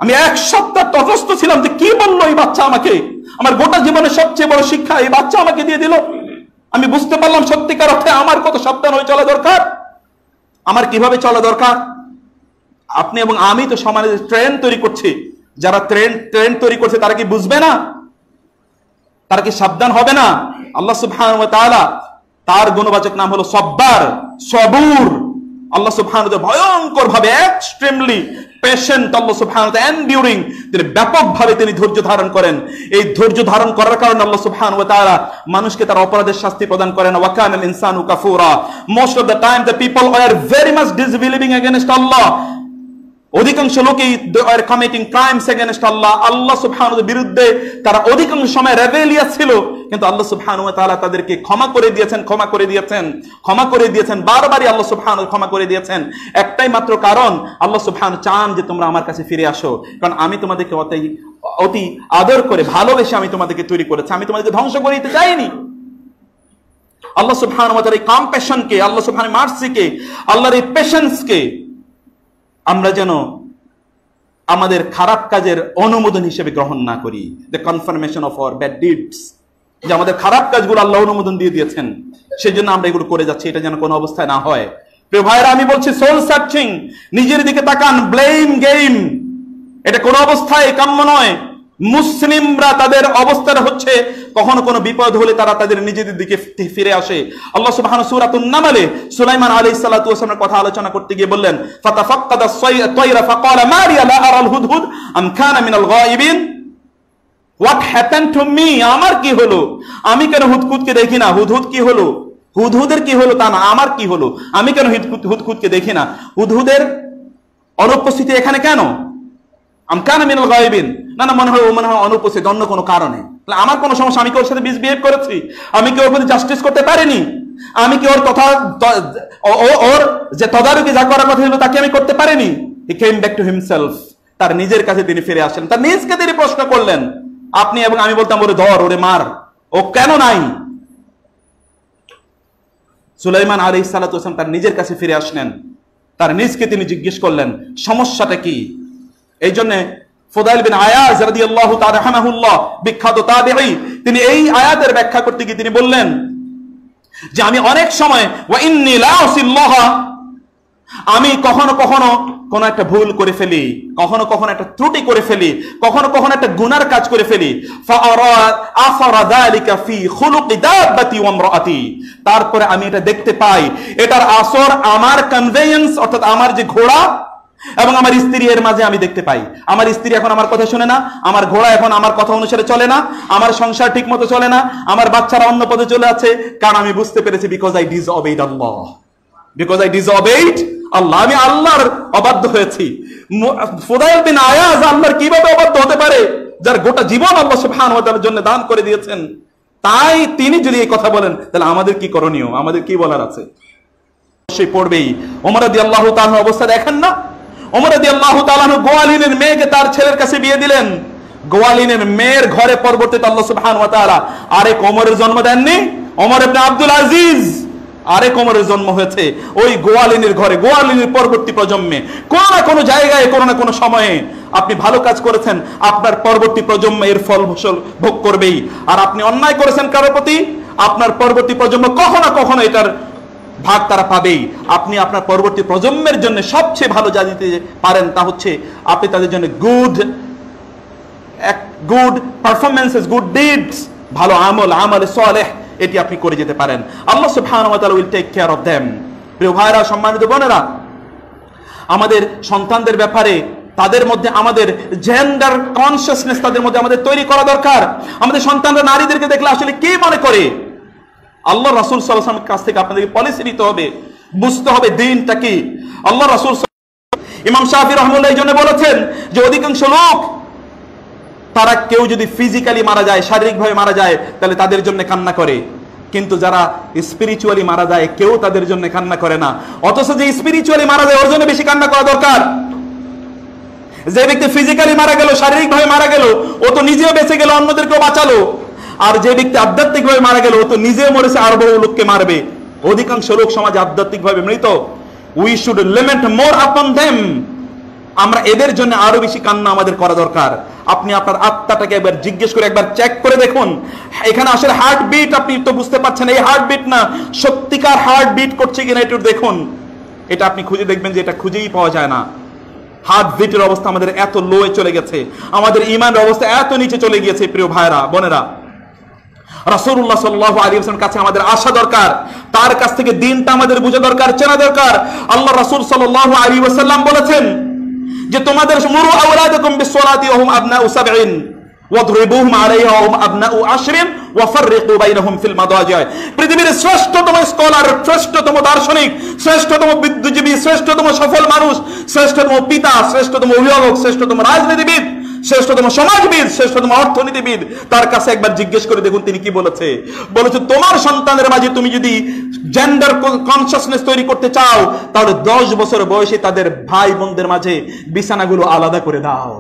[SPEAKER 1] আমি এক সপ্তাহ তটস্থ ছিলাম যে কি বললো এই বাচ্চা আমাকে, আমার গোটা জীবনের সবচেয়ে বড় শিক্ষা এই বাচ্চা আমাকে দিয়ে দিল। আমি বুঝতে পারলাম সত্যিকার অর্থে আমার কত সাবধান হয়ে চলা দরকার, আমার কিভাবে চলা দরকার। আপনি এবং আমি তো সমাজে ট্রেন তৈরি করছি, যারা ট্রেন তৈরি করছে তারা কি বুঝবে না? তারা কি সাবধান হবে না? আল্লাহ সুবহানাহু ওয়া তাআলা তার গুণবাচক নাম হলো সব্বার, সবুর। আল্লাহ সুবহানাহু ওয়া তাআলা ভয়ঙ্কর ভাবে এক্সট্রিমলি পেশেন্ট, আল্লাহ সুবহানাহু ওয়া তাআলা এন্ডিউরিং, তিনি ব্যাপকভাবে তিনি ধৈর্য ধারণ করেন। এই ধৈর্য ধারণ করার কারণে আল্লাহ সুবহানাহু ওয়া তাআলা মানুষকে তার অপরাধের শাস্তি প্রদান করেন। ওয়া কানাল ইনসানু কাফুরা, most of the time the people were very much disbelieving against Allah. অধিকাংশ লোকই are committing crimes against Allah, আল্লাহ সুবহানাহু ওয়া তাআলার বিরুদ্ধে তারা অধিকাংশ সময় রেবেলিয়াস ছিল, কিন্তু আল্লাহ সুবহানাহু ওয়া তাআলা তাদেরকে ক্ষমা করে দিয়েছেন, বারবারই আল্লাহ সুবহানাহু ওয়া তাআলা ক্ষমা করে দিয়েছেন। একটাই মাত্র কারণ, আল্লাহ সুবহানাহু চান যে তোমরা আমার কাছে ফিরে আসো, কারণ আমি তোমাদেরকে অতি আদর করে ভালোবেসে আমি তোমাদেরকে তৈরি করেছি, আমি তোমাদেরকে ধ্বংস করে দিতে চাইনি। আল্লাহ সুবহানাহু ওয়া তাআলা এই কম্প্যাশনকে, আল্লাহ সুবহানাহু মার্সিকে, আল্লাহর এই পেশেন্সকে আমরা যেন আমাদের খারাপ কাজের অনুমোদন হিসেবে গ্রহণ না করি। The confirmation of our bad deeds, যে আমাদের খারাপ কাজগুলো আল্লাহ অনুমোদন দিয়ে দিয়েছেন, সেজন্য আমরা এগুলো করে যাচ্ছি, এটা যেন কোনো অবস্থায় না হয়। প্রিয় ভাইরা, আমি বলছি সোল সার্চিং, নিজের দিকে তাকান, ব্লেম গেম, এটা কোনো অবস্থায় কাম্য নয়। মুসলিমরা তাদের অবস্থাটা হচ্ছে কখনো কোনো বিপদ হলে তারা তাদের নিজেদের দিকে ফিরে আসে। আল্লাহ সুবহানাহু সূরাতুন নামলে সুলাইমান আলাইহিস সালাতু ওয়াস সালামের কথা আলোচনা করতে গিয়ে বললেন, ফাতাফাক্কাদা তায়রা ফাকালা মা রিয়া লা আরাল হুদহুদ আম কানা মিনাল গায়িবিন। হোয়াট হ্যাপেন্ড টু মি, আমার কি হলো? আমি কেন হুদহুদকে দেখি না? হুদহুদ কি হলো? হুদহুদের কি হলো তা না, আমার কি হলো? আমি কেন হুদহুদকে দেখি না? হুদহুদের অনুপস্থিতি এখানে কেন? আম কানা মিনাল গায়িবিন, না মনে হয় অনুপস্থিত অন্য কোনো কারণে। আমার কোনো সমস্যা, আমি কি ওর সাথে মিসবিহেভ করেছি? আমি কি ওর প্রতি জাস্টিস করতে পারিনি? আমি কি ওর কথা, ওর যে তদারকি যা করার কথা ছিল তাকে আমি করতে পারিনি? হি কেম ব্যাক টু হিমসেলফ, তার নিজের কাছে তিনি ফিরে আসেন। তার নিজকে তিনি প্রশ্ন করলেন। আপনি এবং আমি বলতাম ওরে ধর, ওরে মার, ও কেন নাই? সুলাইমান আলাইহিস সালাতু ওয়াস সালাম তার নিজের কাছে ফিরে আসলেন, তার নিজকে তিনি জিজ্ঞেস করলেন সমস্যাটা কি। এই জন্য ফুদাইল বিন আয়াজ রাদিয়াল্লাহু তাআলা রাহমাহুল্লাহ, বিখ্যাত তাবিঈ, তিনি এই আয়াতের ব্যাখ্যা করতে গিয়ে তিনি বললেন যে আমি অনেক সময় ওয়া ইন্নী লা উসিল্লাহ, আমি কখনো কখনো কোন একটা ভুল করে ফেলি, কখনো কখনো একটা ত্রুটি করে ফেলি, কখনো কখনো একটা গুনার কাজ করে ফেলি। তারপরে আমি এটা দেখতে পাই, এটার আসর আমার কনভেয়েন্স অর্থাৎ আমার যে ঘোড়া এবং আমার স্ত্রী এর মাঝে আমি দেখতে পাই। আমার স্ত্রী এখন আমার কথা শুনে না, আমার ঘোড়া এখন আমার কথা অনুসারে চলে না, আমার সংসার ঠিক মতো চলে না, আমার বাচ্চারা অন্য পথে চলে আছে, কারণ আমি বুঝতে পেরেছি because I disobeyed Allah, because I disobeyed Allah, আমি আল্লাহর অবাধ্য হয়েছি। ফুদাইল বিন আয়াজ আল্লাহর কিভাবে অবাধ্য হতে পারে, যার গোটা জীবন আল্লাহ সুবহানাহু ওয়া তাআলার জন্য দান করে দিয়েছেন? তাই তিনি যদি এই কথা বলেন, তাহলে আমাদের কি করণীয়, আমাদের কি বলার আছে? অবশ্যই পড়বেই। ওমর রাদিয়াল্লাহু তাআলার অবস্থা দেখেন না? ওমর রাদিয়াল্লাহু তাআলা গোয়ালিনের মেয়েকে তার ছেলের কাছে বিয়ে দিলেন। গোয়ালিনের মেয়ের ঘরে পরবর্তীতে আল্লাহ সুবহানাহু ওয়া তাআলা আরেক ওমরের জন্ম দেননি? ওমর ইবনে আব্দুল আজিজ আরেক ওমরের জন্ম হয়েছে ওই গোয়ালিনীর ঘরে। গোয়ালিনীর পরবর্তী প্রজন্মে কোন না কোনো জায়গায় কোন না কোনো সময়ে আপনি ভালো কাজ করেছেন, আপনার পরবর্তী প্রজন্ম এর ফল ফসল ভোগ করবেই। আর আপনি অন্যায় করেছেন কারোর প্রতি, আপনার পরবর্তী প্রজন্ম কখনো না কখনো এটার ভাগ তারা পাবেই। আপনি আপনার পরবর্তী প্রজন্মের জন্য সবচেয়ে ভালো যা দিতে পারেন তা হচ্ছে আপনি তাদের জন্য গুড পারফরমেন্সেস, গুড ডিডস, ভালো আমল, আমলে সালেহ, এটি আপনি করে যেতে পারেন। আল্লাহ সুবহানাহু ওয়া তাআলা will take care of them. প্রিয় ভাইরা, সম্মানিত বোনেরা, আমাদের সন্তানদের ব্যাপারে তাদের মধ্যে আমাদের জেন্ডার কনসিয়াসনেস তাদের মধ্যে আমাদের তৈরি করা দরকার। আমাদের সন্তানরা নারীদেরকে দেখলে আসলে কি মনে করে? আল্লাহ রাসূল সাল্লাল্লাহু আলাইহি ওয়াসাল্লামের কাছ থেকে আপনাদেরকে পলিসি নিতে হবে, বুঝতে হবে দিনটা কি। আল্লাহ রাসূল, ইমাম শাফি রাহমাতুল্লাহ এই জন্য বলেছেন যে অধিকাংশ লোক তারা কেউ যদি ফিজিক্যালি মারা যায়, শারীরিকভাবে মারা যায়, তাহলে তাদের জন্য কান্না করে, কিন্তু যারা স্পিরিচুয়ালি মারা যায় কেউ তাদের জন্য কান্না করে না। অথচ যে স্পিরিচুয়ালি মারা যায় ওর জন্য বেশি কান্না করা দরকার। যে ব্যক্তি ফিজিক্যালি মারা গেল, শারীরিকভাবে মারা গেল, ও তো নিজেও বেঁচে গেল, অন্যদেরকেও বাঁচালো। আর যে ব্যক্তি আধ্যাত্মিকভাবে মারা গেল ও তো নিজেও মরেছে, আর বহু লোককে মারবে। অধিকাংশ লোক সমাজে আধ্যাত্মিকভাবে মৃত। উই শুড লিমেন্ট মোর আপন দেম। আমরা এদের জন্য আরো বেশি কান্না আমাদের করা দরকার। আপনি আপনার আত্মাটাকে একবার জিজ্ঞেস করে একবার চেক করে দেখুন, এখানে আসলে হার্টবিট আপনি তো বুঝতে পারছেন এই হার্টবিট না, সত্যিকার হার্টবিট করছে কিনা একটু দেখুন। এটা আপনি খুঁজে দেখবেন যে এটা খুঁজেই পাওয়া যায় না। হার্টবিটের অবস্থা আমাদের এত লোয়ে চলে গেছে, আমাদের ঈমানের অবস্থা এত নিচে চলে গিয়েছে। প্রিয় ভাইরা বোনেরা, রাসূলুল্লাহ সাল্লাল্লাহু আলাইহি ওয়াসাল্লামের কাছে আমাদের আসা দরকার, তার কাছ থেকে দ্বীনটা আমাদের বোঝা দরকার, চেনা দরকার। আল্লাহ রাসূল সাল্লাল্লাহু আলাইহি ওয়াসাল্লাম বলেছেন যে তোমাদের মুরু আওলাদাকুম বিসসালাতি ওয়া হুম আবনাউ সাবঈন ওয়াদরিবুহুম আলাইহা ওয়া হুম আবনাউ আশরিন ওয়া ফাররিকু বাইনাহুম ফিল মাদাজি'। পৃথিবীর শ্রেষ্ঠতম স্কলার, শ্রেষ্ঠতম দার্শনিক, শ্রেষ্ঠতম বুদ্ধিজীবী, শ্রেষ্ঠতম সফল মানুষ, শ্রেষ্ঠতম পিতা, শ্রেষ্ঠতম অভিভাবক, শ্রেষ্ঠতম রাজনীতিবিদ, শ্রেষ্ঠতম সমাজবিদ, শ্রেষ্ঠতম অর্থনীতিবিদ, তার কাছে একবার জিজ্ঞেস করে দেখুন তিনি কি বলেছে। বলেছে তোমার সন্তানের মাঝে তুমি যদি জেন্ডার কনসিয়াসনেস তৈরি করতে চাও, তাহলে 10 বছর বয়সে তাদের ভাই বোনদের মাঝে বিছানাগুলো আলাদা করে দাও।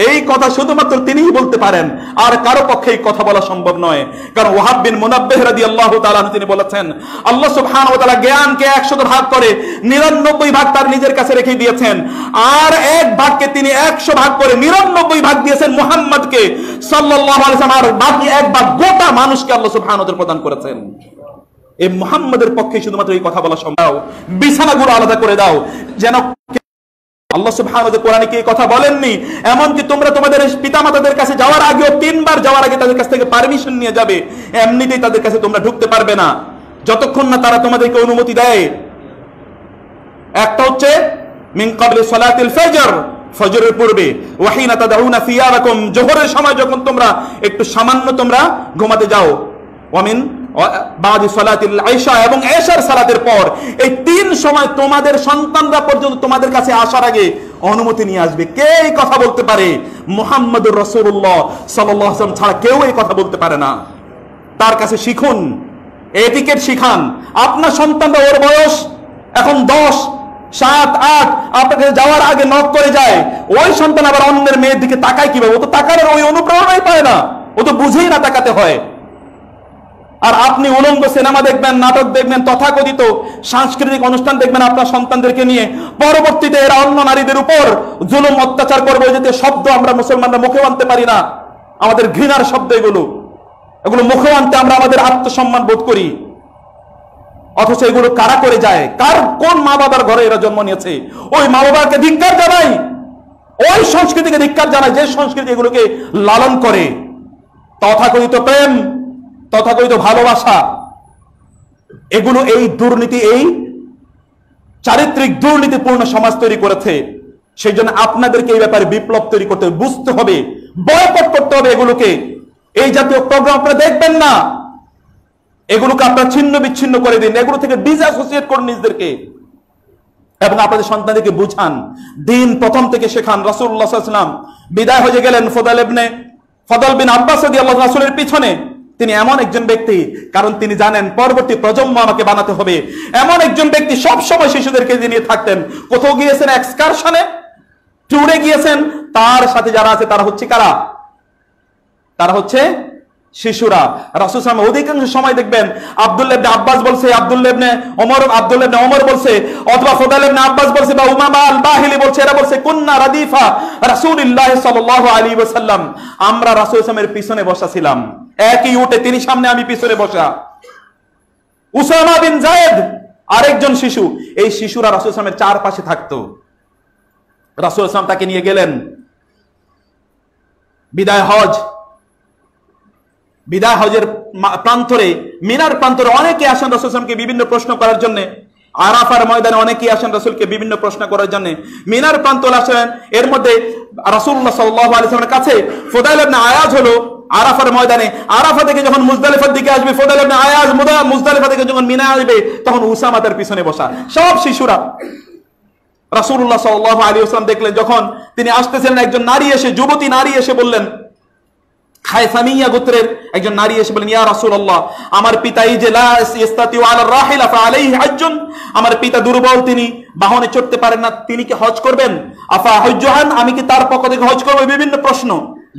[SPEAKER 1] এই কথা শুধুমাত্র তিনিই বলতে পারেন, আর কারো পক্ষে এই কথা বলা সম্ভব নয়। কারণ ওয়াহাব বিন মুনাব্বিহ রাদিয়াল্লাহু তাআলা তিনি বলেছেন আল্লাহ সুবহানাহু ওয়া তাআলা জ্ঞানকে 100 ভাগ করে 99 ভাগ তার নিজের কাছে রেখে দিয়েছেন, আর এক ভাগকে তিনি 100 ভাগ করে 99 ভাগ দিয়েছেন মুহাম্মদকে সাল্লাল্লাহু আলাইহি ওয়াসাল্লাম, আর বাকি এক ভাগ গোটা মানুষকে আল্লাহ সুবহানাহু ওয়া তাআলা প্রদান করেছেন। এই মুহাম্মদের পক্ষে শুধুমাত্র এই কথা বলা সম্ভব। বিছানাগুলো আলাদা করে দাও, যেন আল্লাহ সুবহানাহু ওয়া তাআলা কোরআনে কি কথা বলেননি? এমনকি তোমরা তোমাদের পিতামাতাদের কাছে যাওয়ার আগেও 3 বার যাওয়ার আগে তাদের কাছ থেকে পারমিশন নিয়ে যাবে। এমনিতেই তাদের কাছে তোমরা ঢুকতে পারবে না যতক্ষণ না তারা তোমাদেরকে অনুমতি দেয়। একটা হচ্ছে মিন ক্বাবলি সালাতিল ফজর, ফজরের পূর্বে, ওয়া হিনা তাদউনা সিয়াবাকুম, জোহরের সময় যখন তোমরা একটু সামান্য তোমরা ঘুমাতে যাও, ওয়া মিন বাদি সালাতিল ইশা, এবং ইশার সালাতের পর। এই 3 সময় তোমাদের সন্তানরা পর্যন্ত তোমাদের কাছে আসার আগে অনুমতি নিয়ে আসবে। কে এই কথা বলতে পারে? মুহাম্মদুর রাসূলুল্লাহ সাল্লাল্লাহু আলাইহি ওয়াসাল্লাম ছাড়া কেউ এই কথা বলতে পারে না। তার কাছে শিখুন, এটিকেট শিখান। আপনার সন্তানরা, ওর বয়স এখন 10, 7-8 আপনাকে যাওয়ার আগে নক করে যায়, ওই সন্তান আবার অন্যের মেয়ের দিকে তাকায় কিভাবে? ও তো তাকানোর ওই অনুপ্রেরণাই পায় না, ও তো বুঝেই না তাকাতে হয়। আর আপনি উলঙ্গ সিনেমা দেখবেন, নাটক দেখবেন, তথাকথিত সাংস্কৃতিক অনুষ্ঠান দেখবেন আপনার সন্তানদেরকে নিয়ে, পরবর্তীতে এরা অন্য নারীদের উপর জুলুম অত্যাচার করবে। যে শব্দ আমরা মুসলমানরা মুখে আনতে পারি না, আমাদের ঘৃণার শব্দ এগুলো মুখে আনতে আমরা আমাদের আত্মসম্মান বোধ করি, অথচ এগুলো কারা করে যায়? কোন মা বাবার ঘরে এরা জন্ম নিয়েছে? ওই মা বাবাকে ধিক্কার জানাই, ওই সংস্কৃতিকে ধিক্কার জানাই যে সংস্কৃতি এগুলোকে লালন করে। তথাকথিত প্রেম, তথাকথিত ভালোবাসা, এগুলো এই দুর্নীতি, এই চারিত্রিক দুর্নীতিপূর্ণ সমাজ তৈরি করেছে। সেই জন্য আপনাদেরকে এই ব্যাপারে বিপ্লব তৈরি করতে হবে, বুঝতে হবে, বয়কট করতে হবে এগুলোকে। এই জাতীয় প্রোগ্রাম আপনারা দেখবেন না, এগুলোকে আপনারা ছিন্ন বিচ্ছিন্ন করে দিন, এগুলো থেকে ডিসঅ্যাসোসিয়েট করুন নিজেদেরকে, এবং আপনাদের সন্তানদেরকে বুঝান, দিন প্রথম থেকে শেখান। রাসূলুল্লাহ সাল্লাল্লাহু আলাইহি ওয়াসাল্লাম বিদায় হয়ে গেলেন ফদল বিন আব্বাস রাদিয়াল্লাহু আনহু রাসূলের পিছনে। তিনি এমন একজন ব্যক্তি, কারণ তিনি জানেন পরবর্তী প্রজন্ম আমাকে বানাতে হবে, এমন একজন ব্যক্তি সব সময় শিশুদেরকে নিয়ে থাকতেন। কোথাও গিয়েছেন এক্সকারশনে, ট্যুরে গিয়েছেন, তার সাথে যারা আছে তারা হচ্ছে কারা? তারা হচ্ছে শিশুরা। রাসূল সাল্লাল্লাহু আলাইহি ওয়াসাল্লাম অধিকাংশ সময় দেখবেন আব্দুল্লাহ ইবনে আব্বাস বলছে, আব্দুল্লাহ ইবনে ওমর বলছে, অথবা ফদল ইবনে আব্বাস বলছে, বা উমামা আল বাহিলি বলছে, এরা বলছে কুন্না রাদিফা রাসূলুল্লাহ সাল্লাল্লাহু আলাইহি ওয়াসাল্লাম, আমরা রাসূল সাল্লাল্লাহু আলাইহি ওয়াসাল্লামের পিছনে বসা ছিলাম, একই উটে, তিনি সামনে আমি পিছনে বসা। উসামা বিন যায়েদ আরেকজন শিশু, এই শিশুরা রাসূল সাল্লাল্লাহু আলাইহি ওয়াসাল্লামের চারপাশে থাকতো। রাসূল সাল্লাল্লাহু আলাইহি ওয়াসাল্লাম তাকে নিয়ে গেলেন বিদায় হজের প্রান্তরে, মিনার প্রান্তরে অনেকে আসেন রাসূল সাল্লাল্লাহু আলাইহি ওয়াসাল্লামকে বিভিন্ন প্রশ্ন করার জন্য। আরাফার ময়দানে অনেকেই আসেন রাসূলকে বিভিন্ন প্রশ্ন করার জন্য। মিনার প্রান্তরে আসেন, এর মধ্যে রাসূলুল্লাহ সাল্লাল্লাহু আলাইহি ওয়াসাল্লামের কাছে ফুদাইল ইবনে আয়াজ হলো আরাফার ময়দানে। আরাফা থেকে যখন মুজদালিফার দিকে আসবে, ফুদাইল ইবনে আয়াজ মুজদালিফা থেকে যখন মিনা আসবে, তখন উসামা তার পিছনে বসা, সব শিশুরা। রাসূলুল্লাহ সাল্লাল্লাহু আলাইহি ওয়াসাল্লাম দেখলেন, যখন তিনি আসতেছিলেন, একজন নারী এসে, যুবতী নারী এসে বললেন, খায়সামিয়া গোত্রের একজন নারী এসে বলেন, ইয়া রাসূলুল্লাহ, আমার পিতা এই যে লা ইস্তাতিউ আলা রাহিলা ফাআলাইহি হজ্জুন, আমার পিতা দুর্বল, তিনি বাহনে চড়তে পারেন না, তিনি কি হজ করবেন? আফা হজ্জুহান, আমি কি তার পক্ষ থেকে হজ করব? বিভিন্ন প্রশ্ন।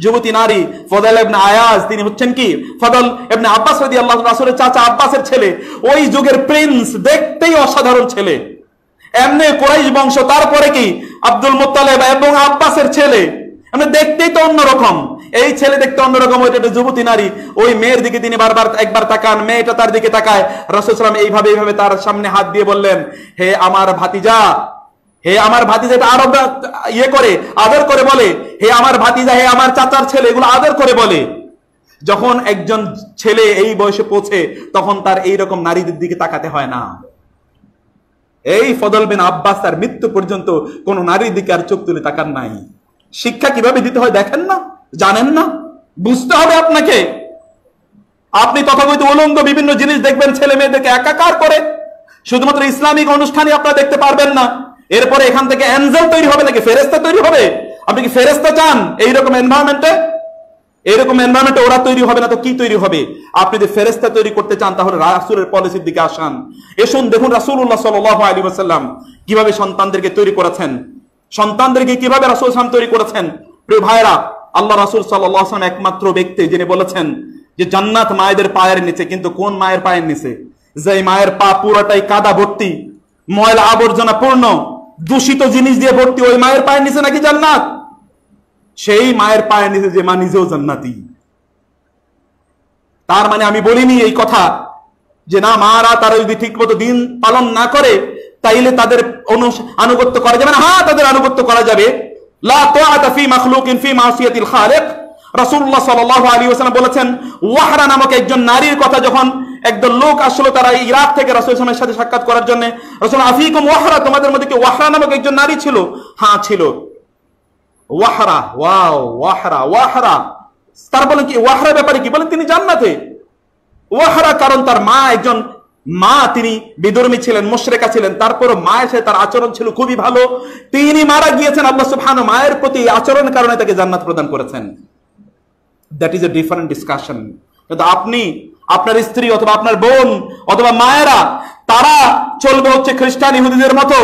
[SPEAKER 1] যুবতী নারী ফদল ইবনে আয়াজ, তিনি হচ্ছেন কি ফদল ইবনে আব্বাস রাদিয়াল্লাহু আনহু, রাসূলের চাচা আব্বাসের ছেলে, ওই যুগের প্রিন্স, দেখতেই অসাধারণ ছেলে, এমনি কুরাইশ বংশ, তারপরে কি আব্দুল মুত্তালিব এবং আব্বাসের ছেলে, আমরা দেখতেই তো অন্যরকম। এই ছেলে দেখতে অন্যরকম, ওইটা একটা যুবতী নারী, ওই মেয়ের দিকে তিনি বারবার একবার তাকান, মেয়েটা তার দিকে তাকায়। রাসূল সাল্লাল্লাহু আলাইহি ওয়াসাল্লাম এইভাবে তার সামনে হাত দিয়ে বললেন, হে আমার ভাতিজা, হে আমার ভাতিজা, এটা আরব করে আদর করে বলে, হে আমার ভাতিজা, হে আমার চাচার ছেলে, এগুলো আদর করে বলে। যখন একজন ছেলে এই বয়সে পৌঁছে, তখন তার এইরকম নারীদের দিকে তাকাতে হয় না। এই ফদল বিন আব্বাস তার মৃত্যু পর্যন্ত কোন নারীর দিকে আর চোখ তুলে তাকান নাই। শিক্ষা কিভাবে দিতে হয় দেখেন না, জানেন না? বুঝতে হবে আপনাকে। আপনি তথাকথিত উলঙ্গ বিভিন্ন জিনিস দেখবেন, ছেলে মেয়েদেরকে একাকার করে, শুধুমাত্র ইসলামিক অনুষ্ঠানে আপনারা দেখতে পারবেন না। এরপরে এখান থেকে এঞ্জেল তৈরি হবে নাকি ফেরেশতা তৈরি হবে? আপনি কি ফেরেশতা চান? এইরকম এনভায়রনমেন্টে ওরা তৈরি হবে না তো কি তৈরি হবে? আপনি যদি ফেরেশতা তৈরি করতে চান, তাহলে রাসূলের পলিসির দিকে আসেন, এসুন। দেখুন রাসূলুল্লাহ সাল্লাল্লাহু আলাইহি ওয়াসাল্লাম কিভাবে সন্তানদেরকে তৈরি করেছেন, সন্তানদেরকে কিভাবে রাসূল সাল্লাল্লাহু আলাইহি ওয়াসাল্লাম তৈরি করেছেন। প্রিয় ভাইরা, আল্লাহ রাসূল সাল্লাল্লাহু আলাইহি ওয়াসাল্লাম একমাত্র ব্যক্তি যিনি বলেছেন যে জান্নাত মায়েদের পায়ের নিচে। কিন্তু কোন মায়ের পায়ের নিচে? যে মায়ের পা পুরোটাই কাদা ভর্তি, ময়লা আবর্জনা পূর্ণ, দূষিত জিনিস দিয়ে ভর্তি, ওই মায়ের পায়ের নিচে নাকি জান্নাত? সেই মায়ের পায়ের নিচে যে মা নিজেও জান্নাতি। তার মানে আমি বলিনি এই কথা যে না, মারা তারা যদি ঠিকমতো দিন পালন না করে তাইলে তাদের আনুগত্য করা যাবে না। হ্যাঁ, তাদের আনুগত্য করা যাবে। লা তাআতা ফি মাখলুকিন ফি মাসিয়াতিল খালিক। রাসূলুল্লাহ সাল্লাল্লাহু আলাইহি ওয়াসাল্লাম বলেছেন, ওয়াহরা নামক একজন নারীর কথা যখন একদল লোক আসলো, তারা ইরাক থেকে রাসূল সাল্লাল্লাহু আলাইহি ওয়াসাল্লামের সাথে সাক্ষাৎ করার জন্য, রাসূল, আফিকুম ওয়াহরা, তোমাদের মধ্যে কি ওয়াহরা নামক একজন নারী ছিল? হ্যাঁ ছিল। ওয়াহরা, ওয়াও, ওয়াহরা। তার বলেন কি ওয়াহরা ব্যাপারে কি বলেন? তিনি জান্নাতে। ওয়াহরা কারণ তার মা তিনি বিধর্মী ছিলেন, মুশরিকা ছিলেন, তারপর মায়ের সাথে তার আচরণ ছিল খুবই ভালো। তিনি মারা গিয়েছেন, আল্লাহ সুবহানাহু মায়ের প্রতি আচরণের কারণে তাকে জান্নাত প্রদান করেছেন। That is a different discussion. কিন্তু আপনি, আপনার স্ত্রী অথবা আপনার বোন অথবা মায়েরা, তারা চলবে হচ্ছে খ্রিস্টান ইহুদিদের মতো,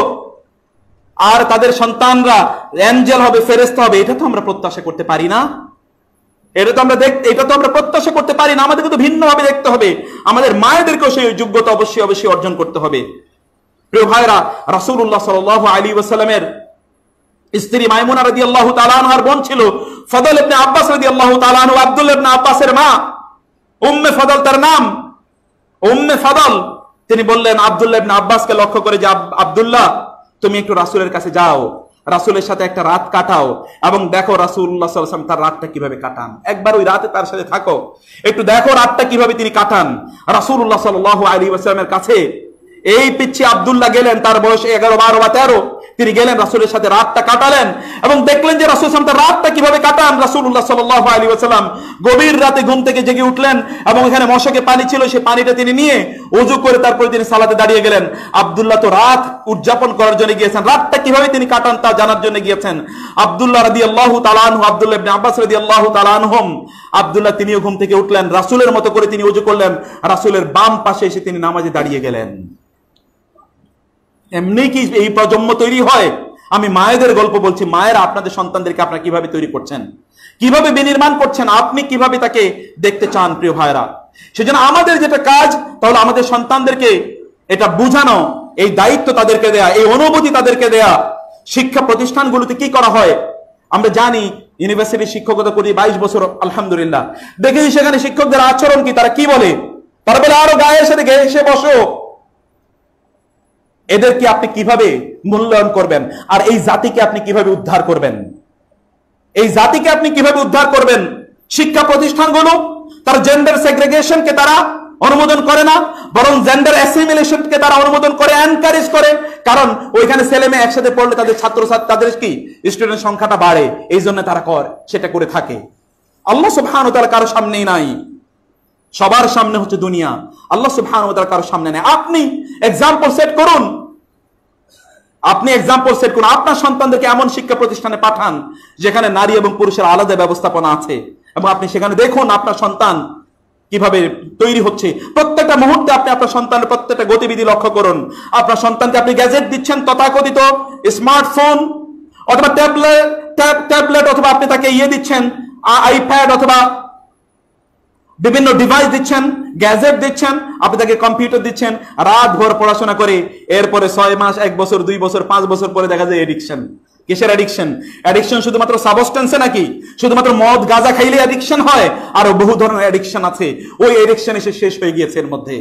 [SPEAKER 1] আর তাদের সন্তানরা অ্যাঞ্জেল হবে, ফেরেশতা হবে, এটা তো আমরা প্রত্যাশা করতে পারি না। এটা তো আমরা প্রত্যাশা করতে পারি না। আমাদেরকে তো ভিন্নভাবে দেখতে হবে। আমাদের মায়েদেরকেও সেই যোগ্যতা অবশ্যই অবশ্যই অর্জন করতে হবে। প্রিয় ভাইরা, রাসূলুল্লাহ সাল্লাল্লাহু আলাইহি ওয়াসাল্লামের স্ত্রী মাইমুনা রাদিয়াল্লাহু তাআলা আনহার বোন ছিল ফদল ইবনে আব্বাস রাদিয়াল্লাহু তাআলা আনহু, আব্দুল্লাহ ইবনে আব্বাসের মা, উম্মে ফদল তার নাম, উম্মে ফদল। তিনি বললেন আব্দুল্লাহ ইবনে আব্বাসকে লক্ষ্য করে যে, আব্দুল্লাহ, তুমি একটু রাসূলের কাছে যাও, রাসূলের সাথে একটা রাত কাটাও এবং দেখো রাসূলুল্লাহ সাল্লাল্লাহু আলাইহি ওয়াসাল্লাম তার রাতটা কিভাবে কাটান। একবার ওই রাতে তার সাথে থাকো, একটু দেখো রাতটা কিভাবে তিনি কাটান। রাসূলুল্লাহ সাল্লাল্লাহু আলাইহি ওয়াসাল্লামের কাছে এই পিচ্ছি আব্দুল্লাহ গেলেন, তার বয়স 11, 12 বা 13। তিনি গেলেন, রাসূলের সাথে রাতটা কাটালেন এবং দেখলেন যে রাসূল সাল্লাল্লাহু আলাইহি ওয়াসাল্লাম তার রাতটা কিভাবে কাটান। রাসূলুল্লাহ সাল্লাল্লাহু আলাইহি ওয়াসাল্লাম গভীর রাতে ঘুম থেকে জেগে উঠলেন এবং এখানে মশকে পানি ছিল, সেই পানিটা তিনি নিয়ে ওযু করে তারপরে তিনি সালাতে দাঁড়িয়ে গেলেন। আব্দুল্লাহ তো রাত উদযাপন করার জন্য গিয়েছেন, রাতটা কিভাবে তিনি কাটান তা জানার জন্য গিয়েছেন। আব্দুল্লাহ রাদিয়াল্লাহু তাআলা আনহু, আব্দুল্লাহ ইবনে আব্বাস রাদিয়াল্লাহু তাআলা আনহুম, আব্দুল্লাহ তিনিও ঘুম থেকে উঠলেন, রাসূলের মতো করে তিনি ওযু করলেন, রাসূলের বাম পাশে এসে তিনি নামাজে দাঁড়িয়ে গেলেন। এমনি কি এই প্রজন্ম তৈরি হয়? আমি মায়েদের গল্প বলছি। মায়েরা আপনাদের সন্তানদেরকে আপনারা কিভাবে তৈরি করছেন, কিভাবে বিনির্মাণ করছেন, আপনি কিভাবে তাকে দেখতে চান প্রিয় ভাইরা। সেজন্য আমাদের যেটা কাজ, তাহলে আমাদের সন্তানদেরকে এটা বুঝানো, এই দায়িত্ব তাদেরকে দেয়া, এই অনুভূতি তাদেরকে দেয়া। শিক্ষা প্রতিষ্ঠানগুলোতে কি করা হয় আমরা জানি। ইউনিভার্সিটি শিক্ষকতা করি 22 বছর, আলহামদুলিল্লাহ। দেখেছি সেখানে শিক্ষকদের আচরণ কি, তারা কি বলে, তারা বলে আরো গায়ের সাথে ঘেঁষে বসো। এদেরকে আপনি কিভাবে মূল্যায়ন করবেন? আর এই জাতিকে আপনি কিভাবে উদ্ধার করবেন? এই জাতিকে আপনি কিভাবে উদ্ধার করবেন? শিক্ষা প্রতিষ্ঠানগুলো তার জেন্ডার সেগ্রিগেশনকে তারা অনুমোদন করে না, বরং জেন্ডার অ্যাসিমিলেশনকে তারা অনুমোদন করে, এনকারেজ করে। কারণ ওইখানে ছেলে মেয়ে একসাথে পড়লে তাদের ছাত্রছাত্রী, তাদের কি স্টুডেন্ট সংখ্যাটা বাড়ে, এই জন্য তারা সেটা করে থাকে। আল্লাহ সুবহানাহু ওয়া তাআলা কারো সামনেই নাই, সবার সামনে হচ্ছে দুনিয়া। আল্লাহ সুবহানাহু ওয়া তাআলা কারো সামনে নেই। আপনি এক্সাম্পল সেট করুন, আপনি এক্সাম্পল সেট করুন। আপনার সন্তানদেরকে এমন শিক্ষা প্রতিষ্ঠানে পাঠান যেখানে নারী এবং পুরুষের আলাদা ব্যবস্থাপনা আছে, এবং আপনি সেখানে দেখুন আপনার সন্তান কিভাবে তৈরি হচ্ছে। প্রত্যেকটা মুহূর্তে আপনি আপনার সন্তানের প্রত্যেকটা গতিবিধি লক্ষ্য করুন। আপনার সন্তানকে আপনি গ্যাজেট দিচ্ছেন, তথাকথিত স্মার্টফোন অথবা ট্যাবলেট, অথবা আপনি তাকে দিচ্ছেন আইপ্যাড অথবা বিভিন্ন ডিভাইস দিচ্ছেন, গ্যাজেট দিচ্ছেন, আপনি তাকে কম্পিউটার দিচ্ছেন, রাত ভোর পড়াশোনা করে এরপরে 6 মাস, 1 বছর, 2 বছর, 5 বছর পরে দেখা যায় এডিকশন। কিসের অ্যাডিকশন? অ্যাডিকশন শুধুমাত্র সাবস্টেন্সে নাকি? শুধুমাত্র মদ গাঁজা খাইলে অ্যাডিকশন হয়? আরো বহু ধরনের অ্যাডিকশন আছে। ওই অ্যাডিকশন এসে শেষ হয়ে গিয়েছে এর মধ্যে।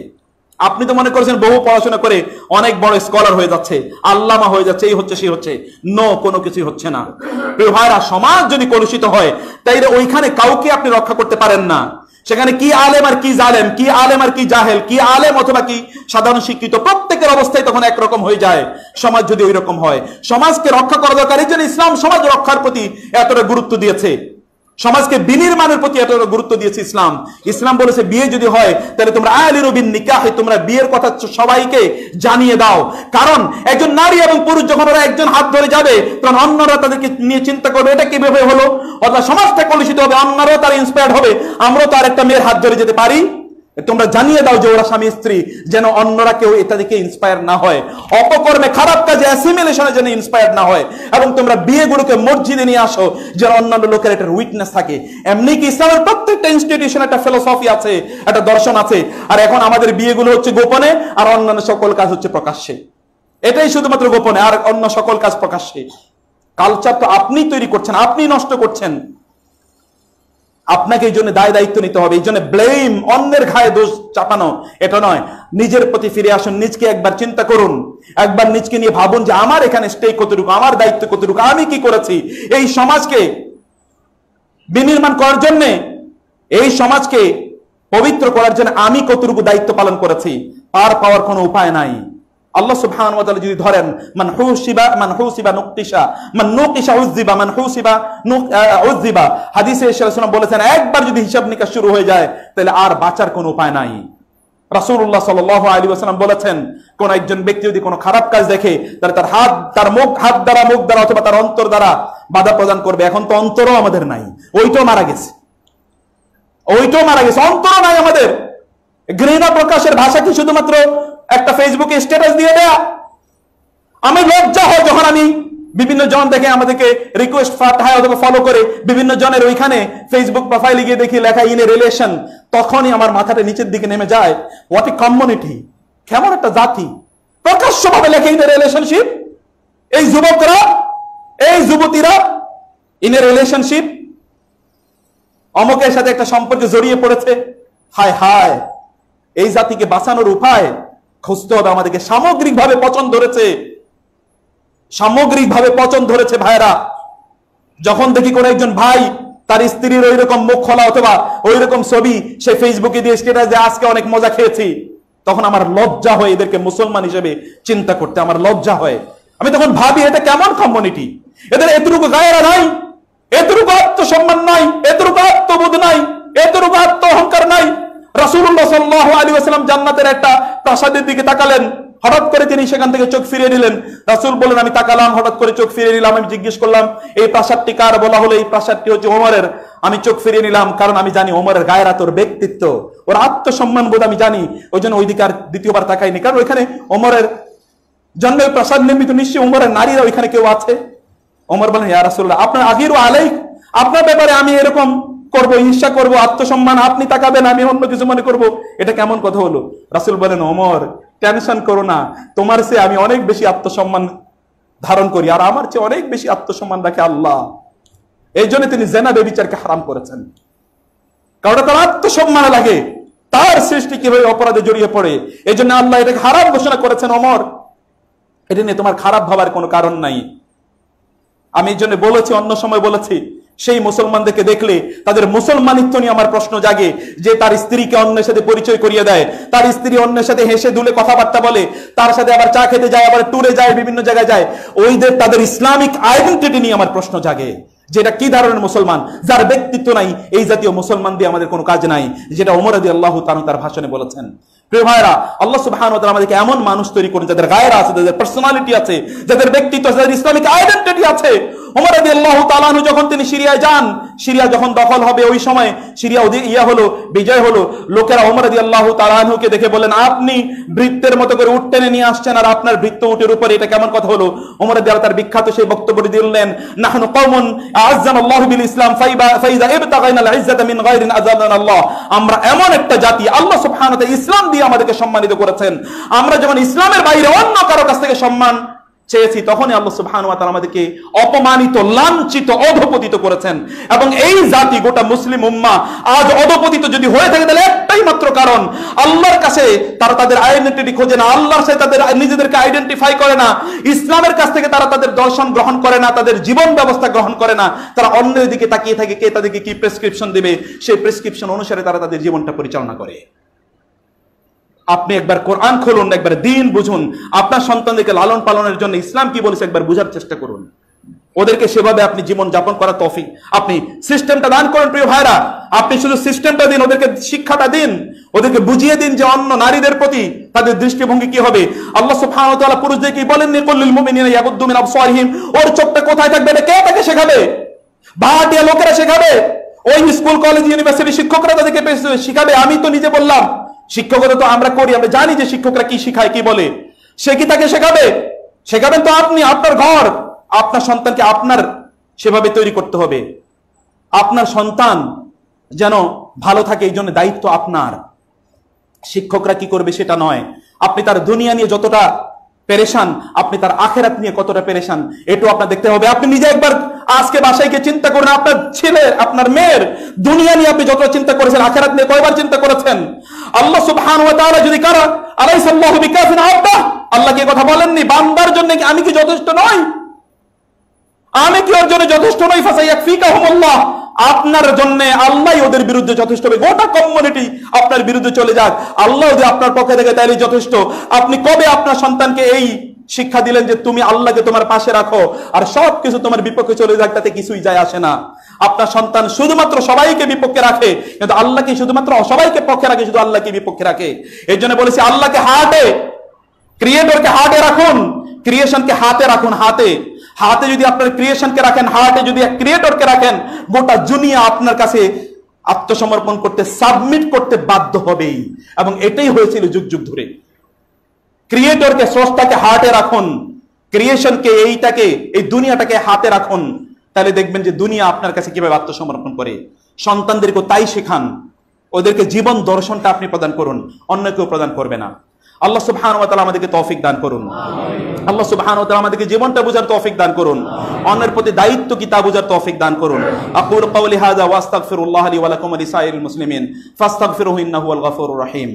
[SPEAKER 1] আপনি তো মনে করছেন বহু পড়াশোনা করে অনেক বড় স্কলার হয়ে যাচ্ছে, আল্লামা হয়ে যাচ্ছে, এই হচ্ছে সেই হচ্ছে। নো, কোনো কিছুই হচ্ছে না। প্রিয় ভাইরা, সমাজ যদি কলুষিত হয় তাইলে ওইখানে কাউকে আপনি রক্ষা করতে পারেন না। সেখানে কি আলেম আর কি জালেম, কি আলেম আর কি জাহেল, কি আলেম অথবা কি সাধারণ শিক্ষিত, প্রত্যেকের অবস্থায় তখন একরকম হয়ে যায়। সমাজ যদি ওই রকম হয়, সমাজকে রক্ষা করা দরকার। এই জন্য ইসলাম সমাজ রক্ষার প্রতি এতটা গুরুত্ব দিয়েছে, সমাজকে বিনির্মাণের প্রতি এতটা গুরুত্ব দিয়েছে ইসলাম। ইসলাম বলেছে বিয়ে যদি হয় তাহলে তোমরা আলিরু বিন নিকাহ, তোমরা বিয়ের কথা সবাইকে জানিয়ে দাও। কারণ একজন নারী এবং পুরুষ যখন ওরা একজন হাত ধরে যাবে, তখন অন্যরা তাদেরকে নিয়ে চিন্তা করবে এটা কিভাবে হলো, অর্থাৎ সমাজটা কলুষিত হবে, অন্যরাও তারা ইন্সপায়ার্ড হবে, আমরাও তো আরেকটা মেয়ের হাত ধরে যেতে পারি। তোমরা জানিয়ে দাও যে ওরা স্বামী স্ত্রী, যেন অন্যরা কেউ এটা দেখে ইন্সপায়ার না হয়, অপকর্মে খারাপ কাজে অ্যাসিমিলেশনের জন্য ইন্সপায়ার না হয়। এবং তোমরা বিয়েগুলোকে মসজিদে নিয়ে আসো যেন অন্যান্য লোকের একটা উইটনেস থাকে। এমনি কি ইসলামের প্রত্যেকটা ইনস্টিটিউশন একটা ফিলোসফি আছে, একটা দর্শন আছে। আর এখন আমাদের বিয়েগুলো হচ্ছে গোপনে, আর অন্যান্য সকল কাজ হচ্ছে প্রকাশ্যে। এটাই শুধুমাত্র গোপনে, আর অন্য সকল কাজ প্রকাশ্যে। কালচার তো আপনি তৈরি করছেন, আপনি নষ্ট করছেন। আপনাকে এই জন্য দায় দায়িত্ব নিতে হবে। এই জন্য ব্লেম, অন্যের ঘায়ে দোষ চাপানো এটা নয়। নিজের প্রতি ফিরে আসুন, নিজকে একবার চিন্তা করুন, একবার নিজকে নিয়ে ভাবুন যে আমার এখানে স্টেক কতটুকু, আমার দায়িত্ব কতটুকু, আমি কি করেছি এই সমাজকে বিনির্মাণ করার জন্য, এই সমাজকে পবিত্র করার জন্য আমি কতটুকু দায়িত্ব পালন করেছি। পার পাওয়ার কোনো উপায় নাই। আল্লাহ সুবহানাহু ওয়া তাআলা যদি ধরেন মান হুসিবা নুকতিশা, মান নুকিশা উযিবা, মান হুসিবা উযিবা, হাদিসে রাসূলুল্লাহ বলেছেন একবার যদি হিসাব নিকাশ শুরু হয়ে যায় তাহলে আর বাঁচার কোনো উপায় নাই। রাসূলুল্লাহ সাল্লাল্লাহু আলাইহি ওয়াসাল্লাম বলেছেন কোন একজন ব্যক্তি যদি কোনো খারাপ কাজ দেখে তাহলে তার হাত দ্বারা মুখ দ্বারা অথবা তার অন্তর দ্বারা বাধা প্রদান করবে। এখন তো অন্তরও আমাদের নাই, ওইটাও মারা গেছে, অন্তর নাই আমাদের। ঘৃণা প্রকাশের ভাষা কি শুধুমাত্র একটা ফেসবুকে স্ট্যাটাস দিয়ে দেয়া? আমি লজ্জা হয় যখন আমি বিভিন্ন জন দেখে আমাদেরকে রিকোয়েস্ট পাঠায় অথবা ফলো করে, বিভিন্ন জনের ওইখানে ফেসবুক প্রোফাইলে গিয়ে দেখি লেখা ইন এ রিলেশন, তখনই আমার মাথাটা নিচের দিকে নেমে যায়। হোয়াট এ কমিউনিটি, কেমন একটা জাতি প্রকাশ্যভাবে লেখে ইন এ রিলেশনশিপ। এই যুবকরা, এই যুবতীরা ইন এ রিলেশনশিপ, অমকের সাথে একটা সম্পর্কে জড়িয়ে পড়েছে। হায় হায়, এই জাতিকে বাঁচানোর উপায় খুঁজতে হবে আমাদেরকে। সামগ্রিকভাবে পচন ধরেছে, সামগ্রিকভাবে পচন ধরেছে ভাইরা। যখন দেখি কোন একজন ভাই তার স্ত্রীর ওই রকম মুখ খোলা অথবা ওই রকম ছবি সে ফেসবুকে দিয়ে স্ট্যাটাস যে আজকে অনেক মজা খেয়েছি, তখন আমার লজ্জা হয় এদেরকে মুসলমান হিসেবে চিন্তা করতে, আমার লজ্জা হয়। আমি তখন ভাবি এটা কেমন কমিউনিটি, এদের এতটুকু গায়েরা নাই, এতটুকু আত্মসম্মান নাই, এতটুকু আত্মবোধ নাই, এতটুকু আত্ম অহংকার নাই। রাসূলুল্লাহ সাল্লাল্লাহু আলাইহি ওয়াসাল্লাম জান্নাতের একটা প্রাসাদের দিকে তাকালেন, হঠাৎ করে তিনি সেখান থেকে চোখ ফিরিয়ে নিলেন। রাসূল বলেন আমি তাকালাম, হঠাৎ করে চোখ ফিরিয়ে নিলাম, আমি জিজ্ঞেস করলাম এই প্রাসাদটি কার? বলা হলো এই প্রাসাদটি হচ্ছে ওমরের। আমি চোখ ফিরিয়ে নিলাম, কারণ আমি জানি ওমরের গায়রাত, ওর ব্যক্তিত্ব, ওর আত্মসম্মান বোধ আমি জানি। ওই জন্য ওই দিকে আর দ্বিতীয়বার তাকাইনি, কারণ ওইখানে ওমরের জন্মের প্রাসাদ নির্মিত, নিশ্চয়ই ওমরের নারীরা ওইখানে কেউ আছে। ওমর বলেন ইয়া রাসূলুল্লাহ, আপনার আগিরু আলাইক, আপনার ব্যাপারে আমি এরকম করবো, ঈর্ষা করবো, আত্মসম্মান আপনি তাকাবেন, আমি অন্য কিছু মনে করবো, এটা কেমন কথা হলো? রাসূল বলেন ওমর টেনশন করো না, তোমার চেয়ে আমি অনেক বেশি আত্মসম্মান ধারণ করি, আর আমার চেয়ে অনেক বেশি আত্মসম্মান রাখে আল্লাহ। এই জন্য তিনি জেনা ব্যভিচারকে হারাম করেছেন, কারণ তার আত্মসম্মান লাগে, তার সৃষ্টি কিভাবে অপরাধে জড়িয়ে পড়ে, এই জন্য আল্লাহ এটাকে হারাম ঘোষণা করেছেন। ওমর, এটা নিয়ে তোমার খারাপ ভাবার কোনো কারণ নাই। আমি এই জন্য বলেছি, অন্য সময় বলেছি, সেই মুসলমানদেরকে দেখলে তাদের মুসলমানিত্ব নিয়ে আমার প্রশ্ন জাগে, যে তার স্ত্রীকে অন্যের সাথে পরিচয় করিয়ে দেয়, তার স্ত্রী অন্যের সাথে হেসে দুলে কথাবার্তা বলে, তার সাথে আবার চা খেতে যায়, আবার ট্যুরে যায়, বিভিন্ন জায়গায় যায়, ওইদের তাদের ইসলামিক আইডেন্টিটি নিয়ে আমার প্রশ্ন জাগে, যেটা কি ধরনের মুসলমান, যার ব্যক্তিত্ব নাই। এই জাতীয় মুসলমান দিয়ে আমাদের কোনো কাজ নাই, যেটা ওমর রাদিয়াল্লাহু তাআলা তার ভাষণে বলেছেন। প্রিয় ভাইরা, আল্লাহ সুবহানাহু ওয়া তাআলা আমাদেরকে এমন মানুষ তৈরি করেন যাদের গায়রা আছে, যাদের পার্সোনালিটি আছে, যাদের ব্যক্তিত্ব আছে, যাদের ইসলামিক আইডেন্টিটি আছে। ওমর রাদিয়াল্লাহু তাআলা আনহু যখন তিনি সিরিয়ায় যান, সিরিয়া যখন দখল হবে, ওই সময় সিরিয়া হলো, বিজয় হলো, লোকেরা ওমর রাদিয়াল্লাহু তাআলা আনহুকে দেখে বলেন আপনি বৃত্তের মতো করে উট টেনে নিয়ে আসছেন, আর আপনার বৃত্ত উটের উপরে, এটা কেমন কথা হলো? ওমর রাদিয়াল্লাহু তার বিখ্যাত সেই বক্তব্যটি দিলেন, নাহনু কওমুন আ'আজ্জানাল্লাহু বিল ইসলাম ফাইযা ইবতাগাইনাল ইজ্জাতা মিন গায়রিন আযাল্লানাল্লাহ, আমরা এমন একটা জাতি, আল্লাহ সুবহানাহু ওয়া তাআলা ইসলাম দিয়ে আমাদেরকে সম্মানিত করেছেন। আমরা যখন ইসলামের বাইরে অন্য কারো কাছ থেকে সম্মান চেয়েছি, তখনই আল্লাহ সুবহানাহু ওয়া তাআলা আমাদেরকে অপমানিত, লাঞ্ছিত, অধপতিত করেছেন। এবং এই জাতি, গোটা মুসলিম উম্মাহ আজ অধপতিত যদি হয়ে থাকে, তাহলে একটাই মাত্র কারণ, আল্লাহর কাছে তারা তাদের আইডেন্টিটি খোঁজে না, আল্লাহর সাথে তাদের নিজেদেরকে আইডেন্টিফাই করে না, ইসলামের কাছ থেকে তারা তাদের দর্শন গ্রহণ করে না, তাদের জীবন ব্যবস্থা গ্রহণ করে না, তারা অন্যের দিকে তাকিয়ে থাকে, কে তাদেরকে কি প্রেসক্রিপশন দেবে, সেই প্রেসক্রিপশন অনুসারে তারা তাদের জীবনটা পরিচালনা করে। আপনি একবার কোরআন খুলুন, একবার দ্বীন বুঝুন, আপনার সন্তানদেরকে লালন পালনের জন্য ইসলাম কি বলেছে একবার বুঝার চেষ্টা করুন, ওদেরকে সেভাবে আপনি জীবন যাপন করার তৌফিক, আপনি সিস্টেমটা দান করেন। প্রিয় ভাইরা, আপনি শুধু সিস্টেমটা দিন, ওদেরকে শিক্ষাটা দিন, ওদেরকে বুঝিয়ে দিন যে অন্য নারীদের প্রতি তাদের দৃষ্টিভঙ্গি কি হবে। আল্লাহ সুবহানাহু ওয়া তাআলা পুরুষদের কি বলেননি, কুল্লিল মুমিনিনা ইয়াগুদ্দু মিন আবসারিহিম, ওর চোখটা কোথায় থাকবে, এটা কে তাকে শেখাবে? ভাড়াটিয়া লোকেরা শেখাবে? ওই স্কুল কলেজ ইউনিভার্সিটি শিক্ষকরা তাদেরকে শিখাবে? আমি তো নিজে বললাম, শিক্ষকতা তো আমরা করি, আমরা জানি যে শিক্ষকরা কি শিখায়, কি বলে, সে কি তাকে শেখাবে? শেখাবেন তো আপনি, আপনার ঘর, আপনার সন্তানকে আপনার সেভাবে তৈরি করতে হবে। আপনার সন্তান যেন ভালো থাকে, এই জন্য দায়িত্ব আপনার। শিক্ষকরা কি করবে সেটা নয়। আপনি তার দুনিয়া নিয়ে যতটা পেরেশান, আপনি তার আখেরাত নিয়ে কতটা পেরেশান, এটাও আপনার দেখতে হবে। আপনি নিজে একবার আজকে বাসায় গিয়ে চিন্তা করুন, আপনার ছেলে, আপনার মেয়ের দুনিয়া নিয়ে আপনি যতটা চিন্তা করেছেন, আখেরাত নিয়ে কয়বার চিন্তা করেছেন? আল্লাহ সুবহানাহু ওয়া তাআলা যদি কারা আলাইসাল্লাহু বিকাফিন আবদা, আল্লাহ কি কথা বলেননি, বান্দার জন্য আমি কি যথেষ্ট নই? আমি কি ওর জন্য যথেষ্ট নই? ফাসায়াকফিকাহুমুল্লাহ, আপনার জন্য আল্লাহ ওদের বিরুদ্ধে যথেষ্ট হবে। গোটা কমিউনিটি আপনার বিরুদ্ধে চলে যাক, আল্লাহ যদি আপনার পক্ষে থেকে তাইলে যথেষ্ট। আপনি কবে আপনার সন্তানকে এই শিক্ষা দিলেন যে তুমি আল্লাহকে তোমার পাশে রাখো, আর সবকিছু তোমার বিপক্ষে চলে যাক, তাতে কিছুই যায় আসে না? আপনার সন্তান শুধুমাত্র সবাইকে বিপক্ষে রাখে, কিন্তু আল্লাহকে শুধুমাত্র সবাইকে পক্ষে রাখে, শুধু আল্লাহকে বিপক্ষে রাখে। এই জন্য বলেছি আল্লাহকে হার্টে, ক্রিয়েটরকে হার্টে রাখুন, ক্রিয়েশনকে হাতে রাখুন। হাতে হাতে যদি আপনার ক্রিয়েশনকে রাখেন, হার্টে যদি ক্রিয়েটরকে রাখেন, গোটা দুনিয়া আপনার কাছে আত্মসমর্পণ করতে, সাবমিট করতে বাধ্য হবেই। এবং এটাই হয়েছিল যুগ যুগ ধরে। ক্রিয়েটরকে, স্রষ্টাকে হার্টে রাখুন, ক্রিয়েশনকে, এইটাকে, এই দুনিয়াটাকে হাতে রাখুন, তাহলে দেখবেন যে দুনিয়া আপনার কাছে কিভাবে আত্মসমর্পণ করে। সন্তানদেরকে তাই শেখান, ওদেরকে জীবন দর্শনটা আপনি প্রদান করুন, অন্য কেউ প্রদান করবে না। আল্লাহ সুবহানাহু ওয়া তাআলা আমাদেরকে তৌফিক দান করুন। আল্লাহ সুবহানাহু ওয়া তাআলা আমাদেরকে জীবনটা বুঝার তৌফিক দান করুন, অন্যের প্রতি দায়িত্ব কি তা বুঝার তৌফিক দান করুন। আকুলু কাওলি হাযা ওয়া আস্তাগফিরুল্লাহ লি ওয়া লাকুম ওয়া লিসাইরিল মুসলিমিন ফাস্তাগফিরুহু ইন্নাহু হুয়াল গফুরুর রহিম।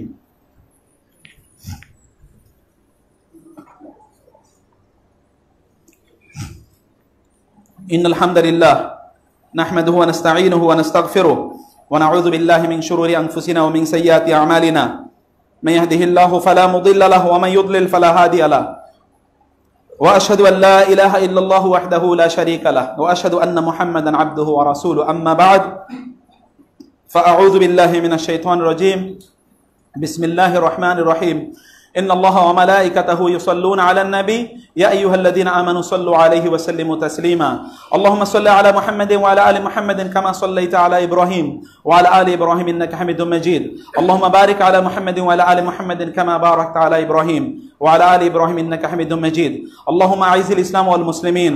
[SPEAKER 1] ইন্নাল হামদালিল্লাহ নাহমাদুহু ওয়া নাস্তাঈনুহু ওয়া নাস্তাগফিরুহু ওয়া নাউযু বিল্লাহি মিন শুরুরি আনফুসিনা ওয়া মিন সাইয়্যাতি আমালিনা من يهده الله فلا مضل له ومن يضلل فلا هادي له واشهد ان لا اله الا الله وحده لا شريك له واشهد ان محمدا عبده ورسوله اما بعد فاعوذ بالله من الشيطان الرجيم بسم الله الرحمن الرحيم إن الله وملائكته يصلون على النبي يا أيها الذين آمنوا صلوا عليه وسلموا تسليما اللهم صل على محمد وعلى آل محمد كما صليت على إبراهيم وعلى آل إبراهيم إنك حميد مجيد اللهم بارك على محمد وعلى آل محمد كما باركت على إبراهيم وعلى آل إبراهيم إنك حميد مجيد اللهم أعز الإسلام والمسلمين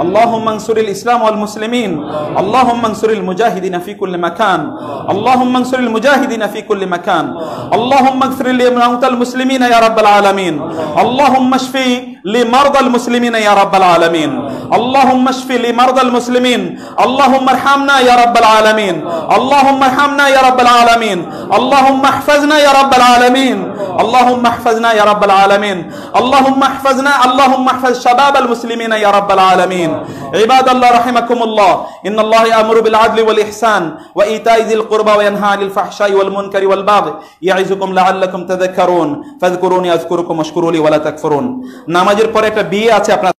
[SPEAKER 1] اللهم انصر الإسلام والمسلمين اللهم انصر المجاهدين في كل مكان اللهم انصر المجاهدين في كل مكان اللهم اغفر لموتى المسلمين يا رب العالمين اللهم اشفي لمرضى المسلمين يا رب العالمين اللهم اشفي لمرضى المسلمين اللهم ارحمنا يا رب العالمين اللهم ارحمنا يا رب العالمين اللهم احفظنا يا رب العالمين اللهم احفظنا يا رب العالمين اللهم احفظنا اللهم احفظ شباب المسلمين يا رب العالمين عباد الله رحمكم الله إن الله يأمر بالعدل والإحسان وإيتاء ذي القربى وينهى عن الفحشاء والمنكر والبغي يعظكم لعلكم تذكرون فاذكروني أذكركم واشكروا لي ولا تكفرون নামাজের পরে একটা বিয়ে আছে আপনার